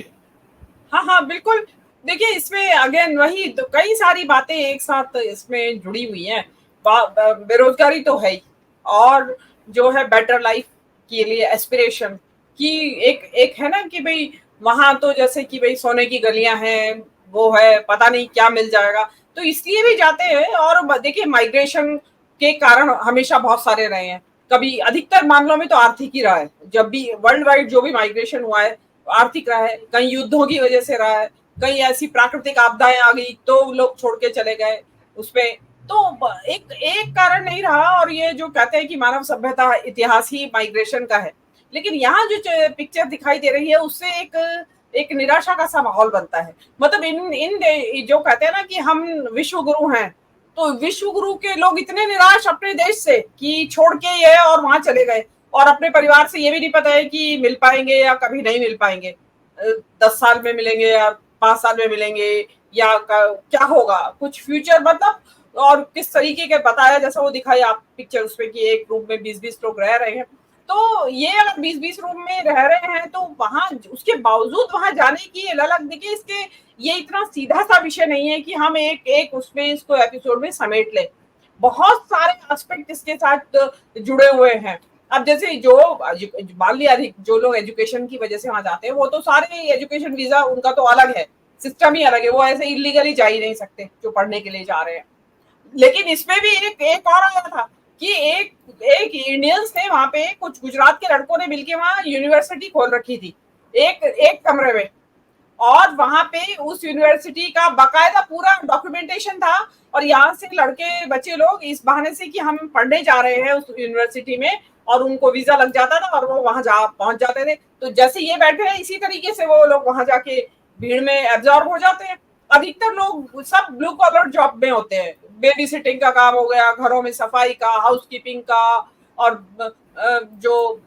हाँ बिल्कुल। देखिए, इसमें अगेन वही तो कई सारी बातें एक साथ इसमें जुड़ी हुई हैं। बेरोजगारी तो है ही, और जो है बेटर लाइफ के लिए एस्पिरेशन की एक है ना कि भाई वहां तो जैसे कि भाई सोने की गलियां हैं, वो है, पता नहीं क्या मिल जाएगा, तो इसलिए भी जाते हैं। और देखिए, माइग्रेशन के कारण हमेशा बहुत सारे रहे हैं। कभी अधिकतर मामलों में तो आर्थिक ही रहा है। जब भी वर्ल्ड वाइड जो भी माइग्रेशन हुआ है आर्थिक रहा है, कहीं युद्धों की वजह से रहा है, कहीं ऐसी प्राकृतिक आपदाएं आ गई तो लोग छोड़ के चले गए उसमें, तो एक कारण नहीं रहा। और ये जो कहते हैं कि मानव सभ्यता इतिहास ही माइग्रेशन का है, लेकिन यहाँ जो पिक्चर दिखाई दे रही है उससे एक निराशा का सा माहौल बनता है। मतलब इन जो कहते हैं ना कि हम विश्व गुरु हैं, तो विश्व गुरु के लोग इतने निराश अपने देश से कि छोड़ के ये और वहां चले गए, और अपने परिवार से ये भी नहीं पता है कि मिल पाएंगे या कभी नहीं मिल पाएंगे, 10 साल में मिलेंगे या 5 साल में मिलेंगे या क्या होगा कुछ फ्यूचर मतलब, और किस तरीके के बताया जैसा वो दिखाई आप पिक्चर उसमें कि एक रूम में 20-20 लोग रह रहे हैं। तो ये अगर 20-20 रूम में रह रहे हैं तो वहां उसके बावजूद वहां जाने की ललक, देखिए इसके ये इतना सीधा सा विषय नहीं है कि हम एक उसमें इसको एपिसोड में समेट लें, बहुत सारे एस्पेक्ट इसके साथ जुड़े हुए हैं। अब जैसे जो मान लिया जो लोग एजुकेशन की वजह से वहां जाते हैं वो तो सारे एजुकेशन वीजा उनका तो अलग है, सिस्टम ही अलग है, वो ऐसे इलीगली जा ही नहीं सकते जो पढ़ने के लिए जा रहे हैं। लेकिन इसमें भी एक और आया था कि एक इंडियंस ने वहां पे कुछ गुजरात के लड़कों ने मिलके वहां यूनिवर्सिटी खोल रखी थी एक कमरे में, और वहां पे उस यूनिवर्सिटी का बाकायदा पूरा डॉक्यूमेंटेशन था, और यहाँ से लड़के बच्चे लोग इस बहाने से कि हम पढ़ने जा रहे हैं उस यूनिवर्सिटी में, और उनको वीजा लग जाता था और वो वहां पहुंच जाते थे। तो जैसे ये बैठे हैं इसी तरीके से वो लोग वहां जाके भीड़ में एब्जॉर्ब हो जाते हैं। अधिकतर लोग सब ब्लू कॉलर जॉब में होते हैं, बेबी सिटिंग का काम हो गया, घरों में सफाई का, हाउसकीपिंग का, और जो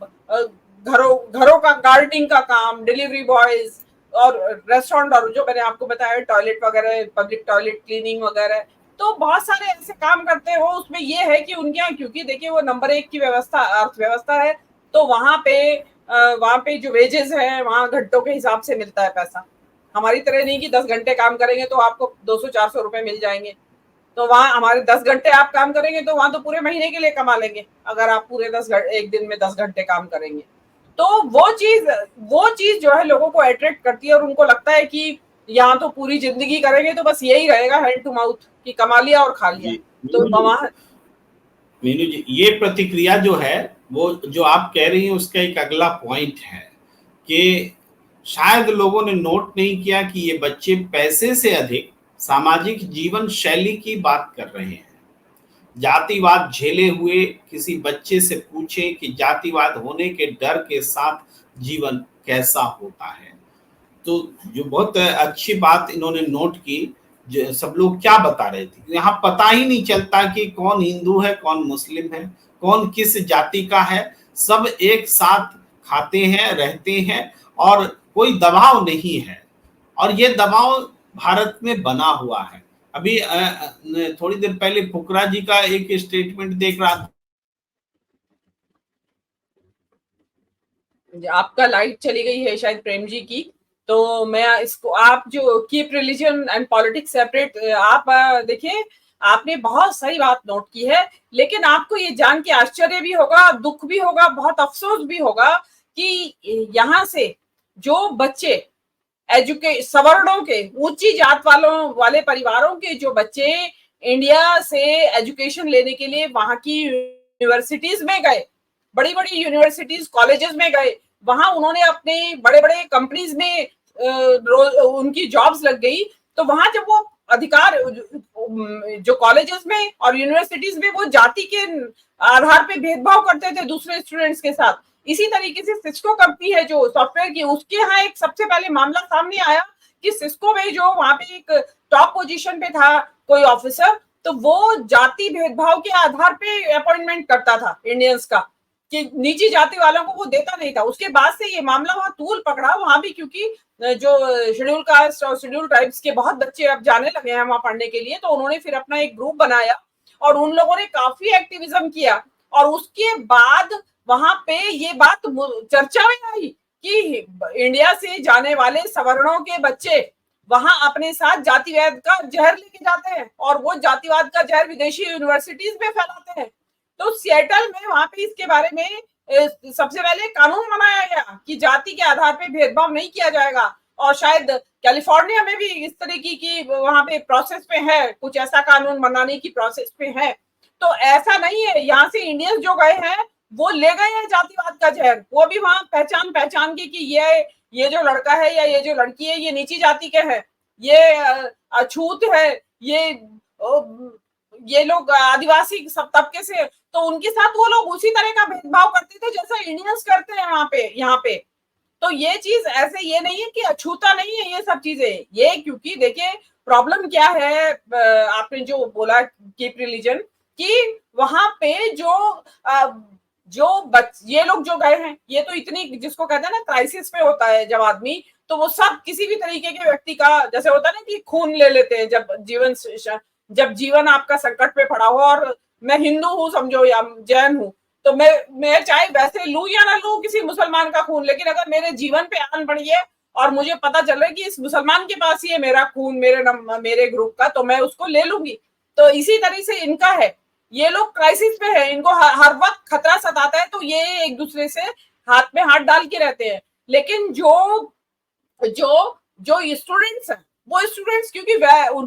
घरों का गार्डनिंग का काम, डिलीवरी बॉयज, और रेस्टोरेंट, और जो मैंने आपको बताया टॉयलेट वगैरह, पब्लिक टॉयलेट क्लीनिंग वगैरह, तो बहुत सारे ऐसे काम करते हैं वो। उसमें ये है कि उनके यहाँ क्योंकि देखिए वो नंबर 1 की व्यवस्था अर्थव्यवस्था है, तो वहां पे जो वेजेस है वहां घंटों के हिसाब से मिलता है पैसा। हमारी तरह नहीं कि 10 घंटे काम करेंगे तो आपको 200-400 रुपए मिल जाएंगे, तो वहां हमारे 10 घंटे आप काम करेंगे तो वहां तो पूरे महीने के लिए कमा लेंगे अगर आप पूरे एक दिन में 10 घंटे काम करेंगे। तो वो चीज जो है लोगों को अट्रैक्ट करती है, और उनको लगता है कि यहाँ तो पूरी जिंदगी करेंगे तो बस यही रहेगा हैंड टू माउथ कि कमा लिया और खा लिया। तो मीनू जी, ये प्रतिक्रिया जो है वो जो आप कह रही हैं उसका एक अगला पॉइंट है कि शायद लोगों ने नोट नहीं किया कि ये बच्चे पैसे से अधिक सामाजिक जीवन शैली की बात कर रहे हैं। जातिवाद झेले हुए किसी बच्चे से पूछें कि जातिवाद होने के डर के साथ जीवन कैसा होता है, तो जो बहुत अच्छी बात इन्होंने नोट की, जो सब लोग क्या बता रहे थे, यहाँ पता ही नहीं चलता कि कौन हिंदू है, कौन मुस्लिम है, कौन किस जाति का है, सब एक साथ खाते हैं, रहते हैं, और कोई दबाव नहीं है। और ये दबाव भारत में बना हुआ है। अभी थोड़ी देर पहले फुकरा जी का एक स्टेटमेंट देख रहा था। आपका लाइट चली गई है शायद प्रेम जी की, तो मैं इसको, आप जो keep religion and politics separate, आप देखिए आपने बहुत सही बात नोट की है, लेकिन आपको ये जान के आश्चर्य भी होगा, दुख भी होगा, बहुत अफसोस भी होगा कि यहाँ से जो बच्चे सवर्णों के, ऊंची जात वाले परिवारों के जो बच्चे इंडिया से एजुकेशन लेने के लिए वहां की यूनिवर्सिटीज में गए, बड़ी बड़ी यूनिवर्सिटीज कॉलेजेस में गए, वहां उन्होंने अपने बड़े बड़े कंपनीज में उनकी जॉब्स लग गई, तो वहां जब वो अधिकार जो कॉलेजेस में और यूनिवर्सिटीज में वो जाति के आधार पे भेदभाव करते थे दूसरे स्टूडेंट्स के साथ, इसी तरीके से सिस्को कंपनी है जो सॉफ्टवेयर की, उसके यहाँ एक सबसे पहले मामला सामने आया कि सिस्को में जो वहां पे एक टॉप पोजीशन पे था कोई ऑफिसर, तो वो जाति भेदभाव के आधार पे अपॉइंटमेंट करता था इंडियंस का, कि नीची जाति वालों को वो देता नहीं था। उसके बाद से ये मामला वहां तूल पकड़ा वहां भी, क्योंकि जो शेड्यूल कास्ट और शेड्यूल ट्राइब्स के बहुत बच्चे अब जाने लगे हैं वहां पढ़ने के लिए, तो उन्होंने फिर अपना एक ग्रुप बनाया और उन लोगों ने काफी एक्टिविज्म किया, और उसके बाद वहां पे ये बात चर्चा में आई कि इंडिया से जाने वाले सवर्णों के बच्चे वहां अपने साथ जातिवाद का जहर लेके जाते हैं और वो जातिवाद का जहर विदेशी यूनिवर्सिटीज में फैलाते हैं। तो सिएटल में वहां पे इसके बारे में सबसे पहले कानून बनाया गया कि जाति के आधार पे भेदभाव नहीं किया जाएगा, और शायद कैलिफोर्निया में भी इस तरीके की वहां पे प्रोसेस पे है, कुछ ऐसा कानून बनाने की प्रोसेस पे है। तो ऐसा नहीं है, यहाँ से इंडियंस जो गए हैं वो ले गए हैं जातिवाद का जहर, वो भी वहां पहचान के कि ये जो लड़का है या ये जो लड़की है ये नीची जाति के हैं, ये अछूत है, ये लोग आदिवासी सब तबके से, तो उनके साथ वो लोग उसी तरह का भेदभाव करते थे जैसा इंडियंस करते हैं यहाँ पे। तो ये चीज ऐसे ये नहीं है कि अछूता नहीं है ये सब चीजें, ये क्योंकि देखिए प्रॉब्लम क्या है, आपने जो बोला कीप रिलीजन, कि वहां पे जो ये लोग जो गए हैं, ये तो इतनी, जिसको कहते हैं ना क्राइसिस पे होता है जब आदमी, तो वो सब किसी भी तरीके के व्यक्ति का, जैसे होता है ना कि खून ले लेते हैं जब जीवन आपका संकट पे पड़ा हो। और मैं हिंदू हूँ समझो या जैन हूँ, तो मैं चाहे वैसे लूं या ना लूं किसी मुसलमान का खून, लेकिन अगर मेरे जीवन पे आन पड़ी है और मुझे पता चल रहा है कि इस मुसलमान के पास ही है मेरा खून, मेरे ग्रुप का, तो मैं उसको ले लूंगी। तो इसी तरह से इनका है, ये लोग क्राइसिस पे है, इनको हर वक्त खतरा सताता है, तो ये एक दूसरे से हाथ में हाथ डाल के रहते हैं। लेकिन जो स्टूडेंट्स हैं, वो स्टूडेंट्स क्योंकि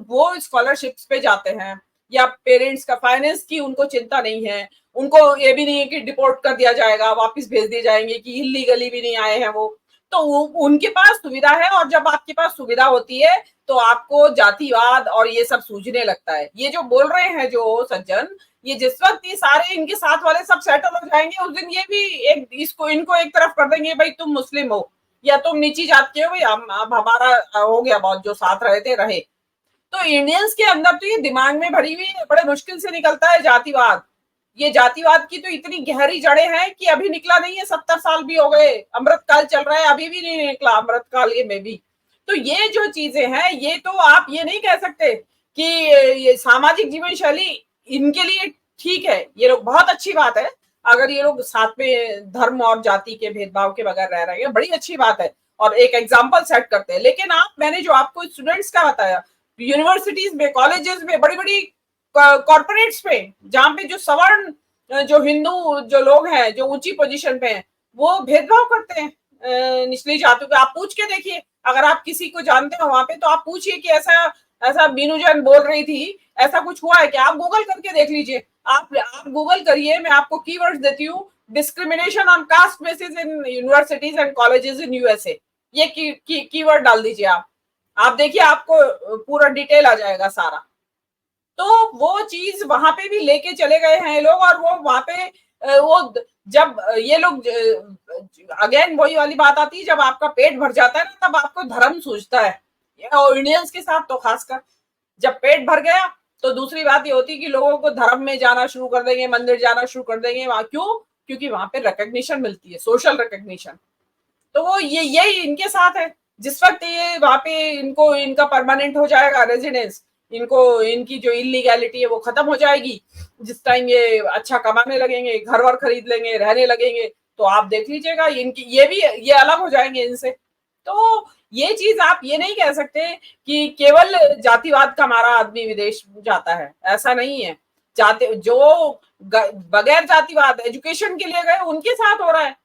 वो स्कॉलरशिप्स पे जाते हैं, या पेरेंट्स का फाइनेंस की उनको चिंता नहीं है, उनको ये भी नहीं है कि डिपोर्ट कर दिया जाएगा, वापस भेज दिए जाएंगे, कि इलीगली भी नहीं आए हैं वो, तो उनके पास सुविधा है। और जब आपके पास सुविधा होती है तो आपको जातिवाद और ये सब सूझने लगता है। ये जो बोल रहे हैं जो सज्जन, ये जिस वक्त ये सारे इनके साथ वाले सब सेटल हो जाएंगे, उस दिन ये भी इनको एक तरफ कर देंगे, भाई तुम मुस्लिम हो या तुम नीची जात के हो, भाई अब हमारा हो गया, बहुत जो साथ रहे थे रहे। तो इंडियंस के अंदर तो ये दिमाग में भरी हुई बड़े मुश्किल से निकलता है जातिवाद। ये जातिवाद की तो इतनी गहरी जड़ें हैं कि अभी निकला नहीं है, 70 साल भी हो गए, अमृतकाल चल रहा है, अभी भी नहीं निकला अमृतकाल में भी। तो ये जो चीजें हैं, ये तो आप ये नहीं कह सकते कि ये सामाजिक जीवन शैली इनके लिए ठीक है, ये लोग बहुत अच्छी बात है अगर ये लोग साथ में धर्म और जाति के भेदभाव के बगैर रह रहे हैं, बड़ी अच्छी बात है और एक एग्जाम्पल सेट करते हैं। लेकिन मैंने जो आपको स्टूडेंट्स का बताया, यूनिवर्सिटीज में, कॉलेजेस में, बड़ी बड़ी कॉर्पोरेट्स में, जहां पे जो सवर्ण जो हिंदू जो लोग हैं, जो ऊंची पोजीशन पे हैं, वो भेदभाव करते हैं निचली जातियों को। आप पूछ के देखिए, अगर आप किसी को जानते हो वहां पे, तो आप पूछिए कि ऐसा मीनू जैन बोल रही थी, ऐसा कुछ हुआ है कि आप गूगल करके देख लीजिए। आप गूगल करिए, मैं आपको कीवर्ड्स देती हूँ, discrimination on caste basis in universities and colleges in USA, ये कीवर्ड डाल दीजिए आप देखिए, आपको पूरा डिटेल आ जाएगा सारा। तो वो चीज वहां पे भी लेके चले गए हैं लोग, और वो वहां पे वो जब ये लोग, अगेन वही वाली बात आती है, जब आपका पेट भर जाता है ना, तब आपको धर्म सूझता है, और इंडियंस के साथ तो खासकर जब पेट भर गया तो दूसरी बात ये होती है कि लोगों को धर्म में जाना शुरू कर देंगे, मंदिर जाना शुरू कर देंगे। वहां क्यों? क्योंकि वहां पे रिकॉग्निशन मिलती है, सोशल रिकॉग्निशन। तो वो यही इनके साथ है। जिस वक्त ये वहां पे इनका परमानेंट हो जाएगा रेजिडेंस, इनकी जो इलीगैलिटी है वो खत्म हो जाएगी, जिस टाइम ये अच्छा कमाने लगेंगे, घर वर खरीद लेंगे, रहने लगेंगे, तो आप देख लीजिएगा ये अलग हो जाएंगे इनसे। तो ये चीज आप ये नहीं कह सकते कि केवल जातिवाद का मारा आदमी विदेश जाता है, ऐसा नहीं है। जो बगैर जातिवाद एजुकेशन के लिए गए, उनके साथ हो रहा है।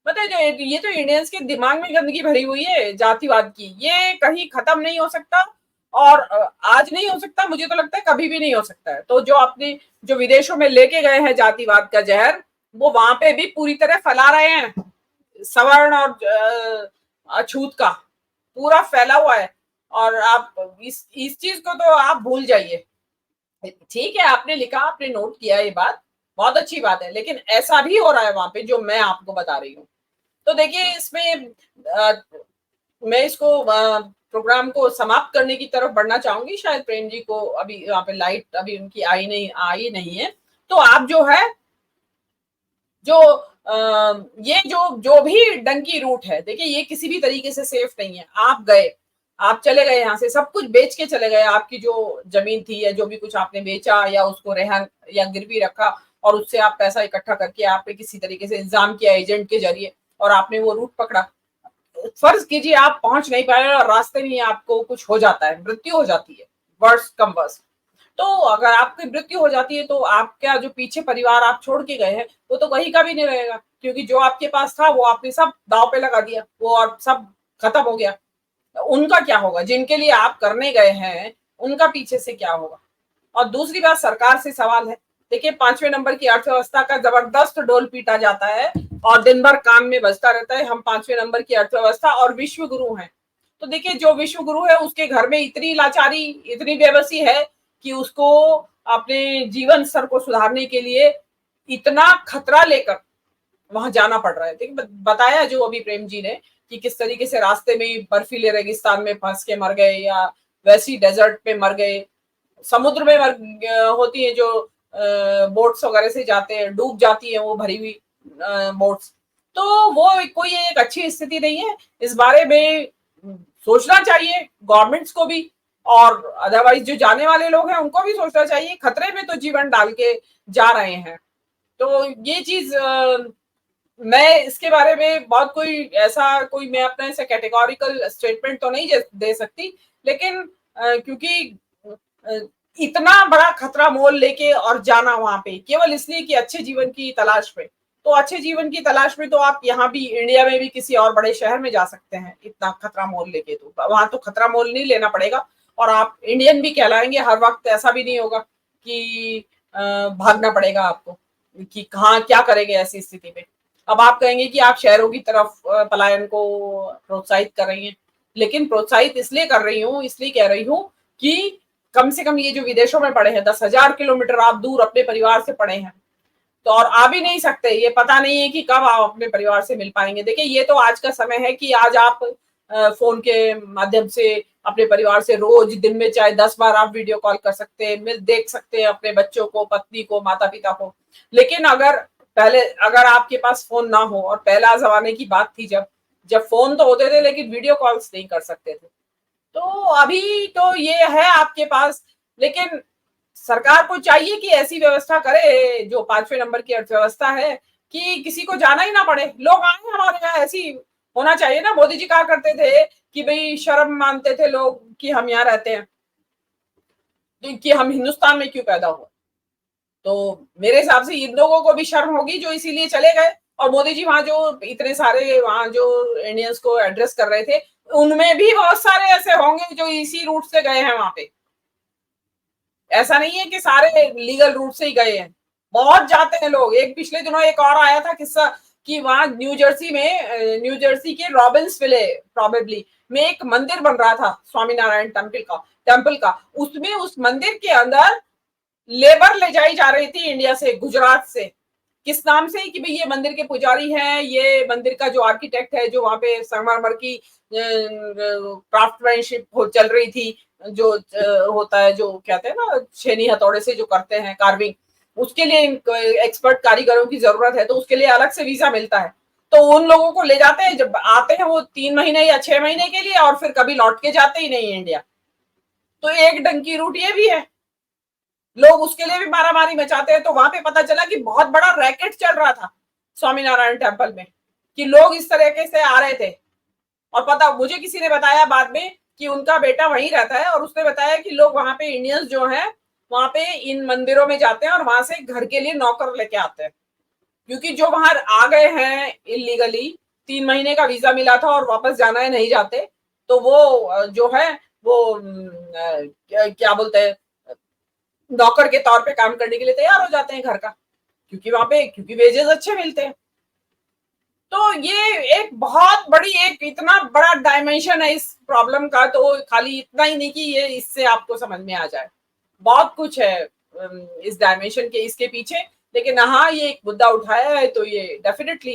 बताइए, ये तो इंडियंस के दिमाग में गंदगी भरी हुई है जातिवाद की, ये कहीं खत्म नहीं हो सकता, और आज नहीं हो सकता, मुझे तो लगता है कभी भी नहीं हो सकता है। तो जो विदेशों में लेके गए हैं जातिवाद का जहर, वो वहां पे भी पूरी तरह फैला रहे हैं, सवर्ण और अछूत का पूरा फैला हुआ है। और आप इस चीज को तो आप भूल जाइए। ठीक है, आपने लिखा, आपने नोट किया, ये बात बहुत अच्छी बात है, लेकिन ऐसा भी हो रहा है वहां पे जो मैं आपको बता रही हूँ। तो देखिए, इसमें मैं इसको प्रोग्राम को समाप्त करने की तरफ बढ़ना चाहूंगी। शायद प्रेम जी को अभी यहाँ पे लाइट अभी उनकी आई नहीं है। तो आप जो है ये जो भी डंकी रूट है, देखिए ये किसी भी तरीके से सेफ नहीं है। आप चले गए यहाँ से, सब कुछ बेच के चले गए, आपकी जो जमीन थी या जो भी कुछ आपने बेचा या उसको रेहन या गिरवी रखा, और उससे आप पैसा इकट्ठा करके आपने किसी तरीके से इंतजाम किया एजेंट के जरिए, और आपने वो रूट पकड़ा। फर्ज कीजिए आप पहुंच नहीं पाए और रास्ते में आपको कुछ हो जाता है, मृत्यु हो जाती है, वर्स कम वर्स। तो अगर आपकी मृत्यु हो जाती है तो आपका जो पीछे परिवार आप छोड़ के गए हैं, वो तो कहीं का भी नहीं रहेगा, क्योंकि जो आपके पास था वो आपने सब दांव पे लगा दिया, वो और सब खत्म हो गया। उनका क्या होगा? जिनके लिए आप करने गए हैं, उनका पीछे से क्या होगा? और दूसरी बात, सरकार से सवाल है। देखिए, 5वें नंबर की अर्थव्यवस्था का जबरदस्त डोल पीटा जाता है और दिन भर काम में बचता रहता है, हम 5वें नंबर की अर्थव्यवस्था और विश्व गुरु हैं। तो देखिए, जो विश्व गुरु है उसके घर में इतनी लाचारी, इतनी बेबसी है कि उसको अपने जीवन स्तर को सुधारने के लिए इतना खतरा लेकर वहां जाना पड़ रहा है। देखिए, बताया जो अभी प्रेम जी ने कि किस तरीके से रास्ते में बर्फीले रेगिस्तान में फंस के मर गए, या वैसी डेजर्ट पे मर गए, समुद्र में होती है जो बोट्स वगैरह से जाते हैं, डूब जाती है वो भरी हुई, बोट्स, तो वो कोई एक अच्छी स्थिति नहीं है। इस बारे में सोचना चाहिए गवर्नमेंट्स को भी, और अदरवाइज जो जाने वाले लोग हैं उनको भी सोचना चाहिए। खतरे में तो जीवन डाल के जा रहे हैं। तो ये चीज मैं इसके बारे में बहुत कोई मैं अपना ऐसा कैटेगोरिकल स्टेटमेंट तो नहीं दे सकती, लेकिन क्योंकि इतना बड़ा खतरा मोल लेके और जाना वहां पे केवल इसलिए कि अच्छे जीवन की तलाश में, तो अच्छे जीवन की तलाश में तो आप यहाँ भी इंडिया में भी किसी और बड़े शहर में जा सकते हैं इतना खतरा मोल लेके, तो वहां तो खतरा मोल नहीं लेना पड़ेगा और आप इंडियन भी कहलाएंगे। हर वक्त ऐसा भी नहीं होगा कि भागना पड़ेगा आपको कि कहाँ क्या करेंगे ऐसी स्थिति में। अब आप कहेंगे कि आप शहरों की तरफ पलायन को प्रोत्साहित कर रही हैं, लेकिन प्रोत्साहित इसलिए कर रही हूँ, इसलिए कह रही हूँ कि कम से कम ये जो विदेशों में पड़े हैं 10,000 किलोमीटर आप दूर अपने परिवार से पड़े हैं, तो और आ भी नहीं सकते, ये पता नहीं है कि कब आप अपने परिवार से मिल पाएंगे। देखिए ये तो आज का समय है कि आज आप फोन के माध्यम से अपने परिवार से रोज दिन में चाहे 10 बार आप वीडियो कॉल कर सकते हैं, देख सकते हैं अपने बच्चों को, पत्नी को, माता पिता को। लेकिन अगर आपके पास फोन ना हो, और पहला जमाने की बात थी जब फोन तो होते थे लेकिन वीडियो कॉल्स नहीं कर सकते थे, तो अभी तो ये है आपके पास। लेकिन सरकार को चाहिए कि ऐसी व्यवस्था करे जो 5वें नंबर की अर्थव्यवस्था है कि किसी को जाना ही ना पड़े, लोग आए हमारे यहाँ, ऐसी होना चाहिए ना। मोदी जी कहा करते थे कि भाई शर्म मानते थे लोग कि हम यहाँ रहते हैं, कि हम हिंदुस्तान में क्यों पैदा हुए। तो मेरे हिसाब से इन लोगों को भी शर्म होगी जो इसीलिए चले गए। और मोदी जी वहां जो इतने सारे वहां जो इंडियंस को एड्रेस कर रहे थे, उनमें भी बहुत सारे ऐसे होंगे जो इसी रूट से गए हैं वहां पे। ऐसा नहीं है कि सारे लीगल रूट से ही गए हैं, बहुत जाते हैं लोग। एक पिछले दिनों एक और आया था किस्सा कि वहां न्यू जर्सी के रॉबिन्सविले प्रोबेबली में एक मंदिर बन रहा था स्वामीनारायण टेम्पल का। उसमें उस मंदिर के अंदर लेबर ले जाई जा रही थी इंडिया से, गुजरात से, किस नाम से कि भाई ये मंदिर के पुजारी हैं, ये मंदिर का जो आर्किटेक्ट है, जो वहां पे संगमरमर की क्राफ्टमैनशिप चल रही थी, जो होता है जो कहते हैं ना छेनी हथौड़े से जो करते हैं कार्विंग, उसके लिए एक्सपर्ट कारीगरों की जरूरत है, तो उसके लिए अलग से वीजा मिलता है। तो उन लोगों को ले जाते हैं, जब आते हैं वो 3 महीने या 6 महीने के लिए, और फिर कभी लौट के जाते ही नहीं इंडिया। तो एक डंकी रूट ये भी है, लोग उसके लिए भी मारामारी मचाते हैं। तो वहां पे पता चला कि बहुत बड़ा रैकेट चल रहा था स्वामीनारायण टेम्पल में, कि लोग इस तरीके से आ रहे थे। और पता मुझे किसी ने बताया बाद में कि उनका बेटा वहीं रहता है, और उसने बताया कि लोग वहां पे इंडियंस जो हैं वहां पे इन मंदिरों में जाते हैं और वहां से घर के लिए नौकर लेके आते हैं, क्योंकि जो वहां आ गए हैं इलीगली, 3 महीने का वीजा मिला था और वापस जाना है, नहीं जाते, तो वो जो है वो क्या बोलते हैं, नौकर के तौर पे काम करने के लिए तैयार हो जाते हैं घर का, क्योंकि वहां पे क्योंकि वेजेस अच्छे मिलते हैं। तो ये एक बहुत बड़ी, एक इतना बड़ा डायमेंशन है इस प्रॉब्लम का। तो खाली इतना ही नहीं कि ये इससे आपको समझ में आ जाए, बहुत कुछ है इस डायमेंशन के इसके पीछे। लेकिन हाँ, ये एक मुद्दा उठाया है तो ये डेफिनेटली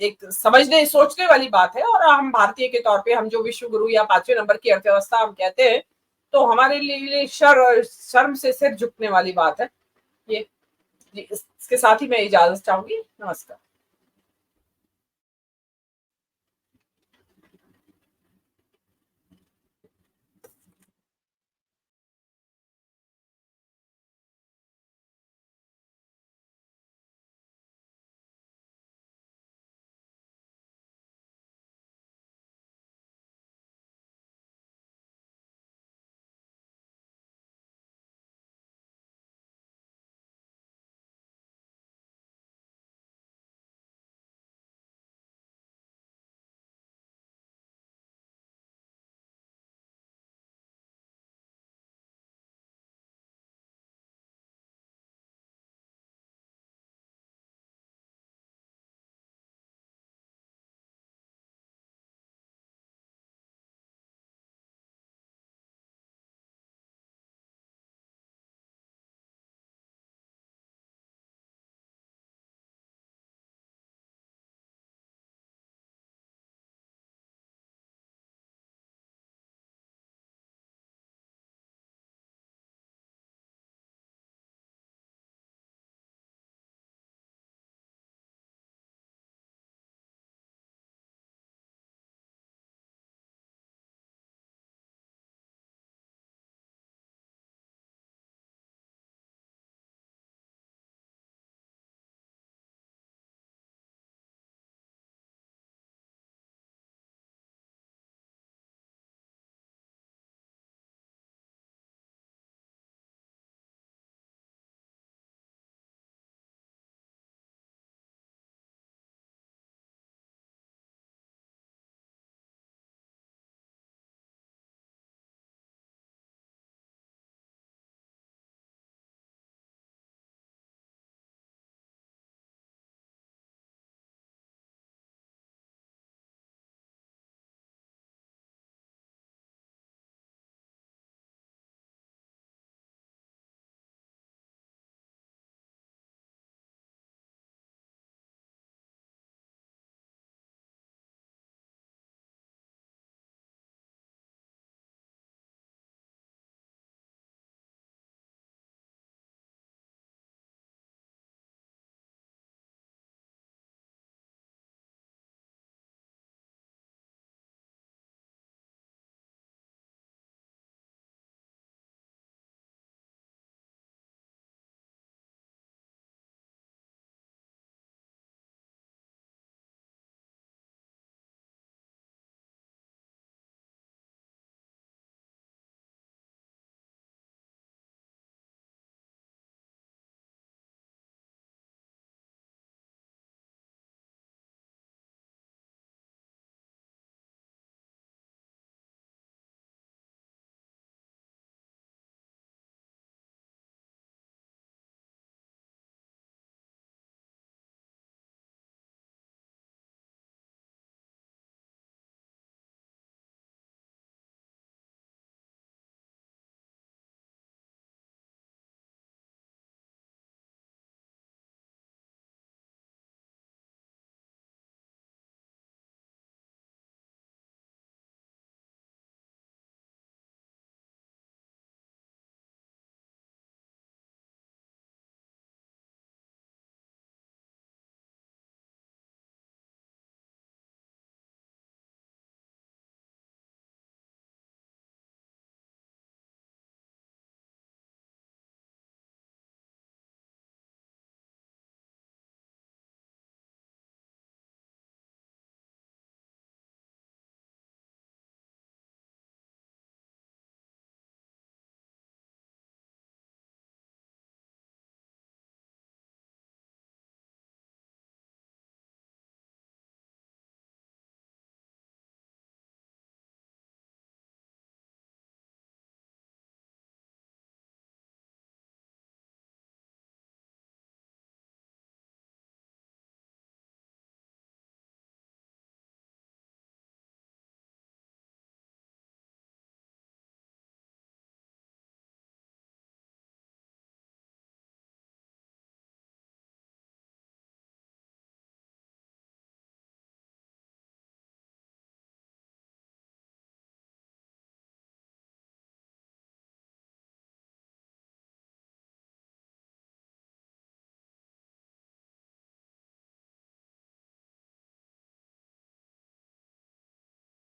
एक समझने सोचने वाली बात है। और हम भारतीय के तौर पे, हम जो विश्व गुरु या 5वें नंबर की अर्थव्यवस्था हम कहते हैं, तो हमारे लिए शर्म से सिर झुकने वाली बात है ये। इसके साथ ही मैं इजाजत चाहूंगी। नमस्कार।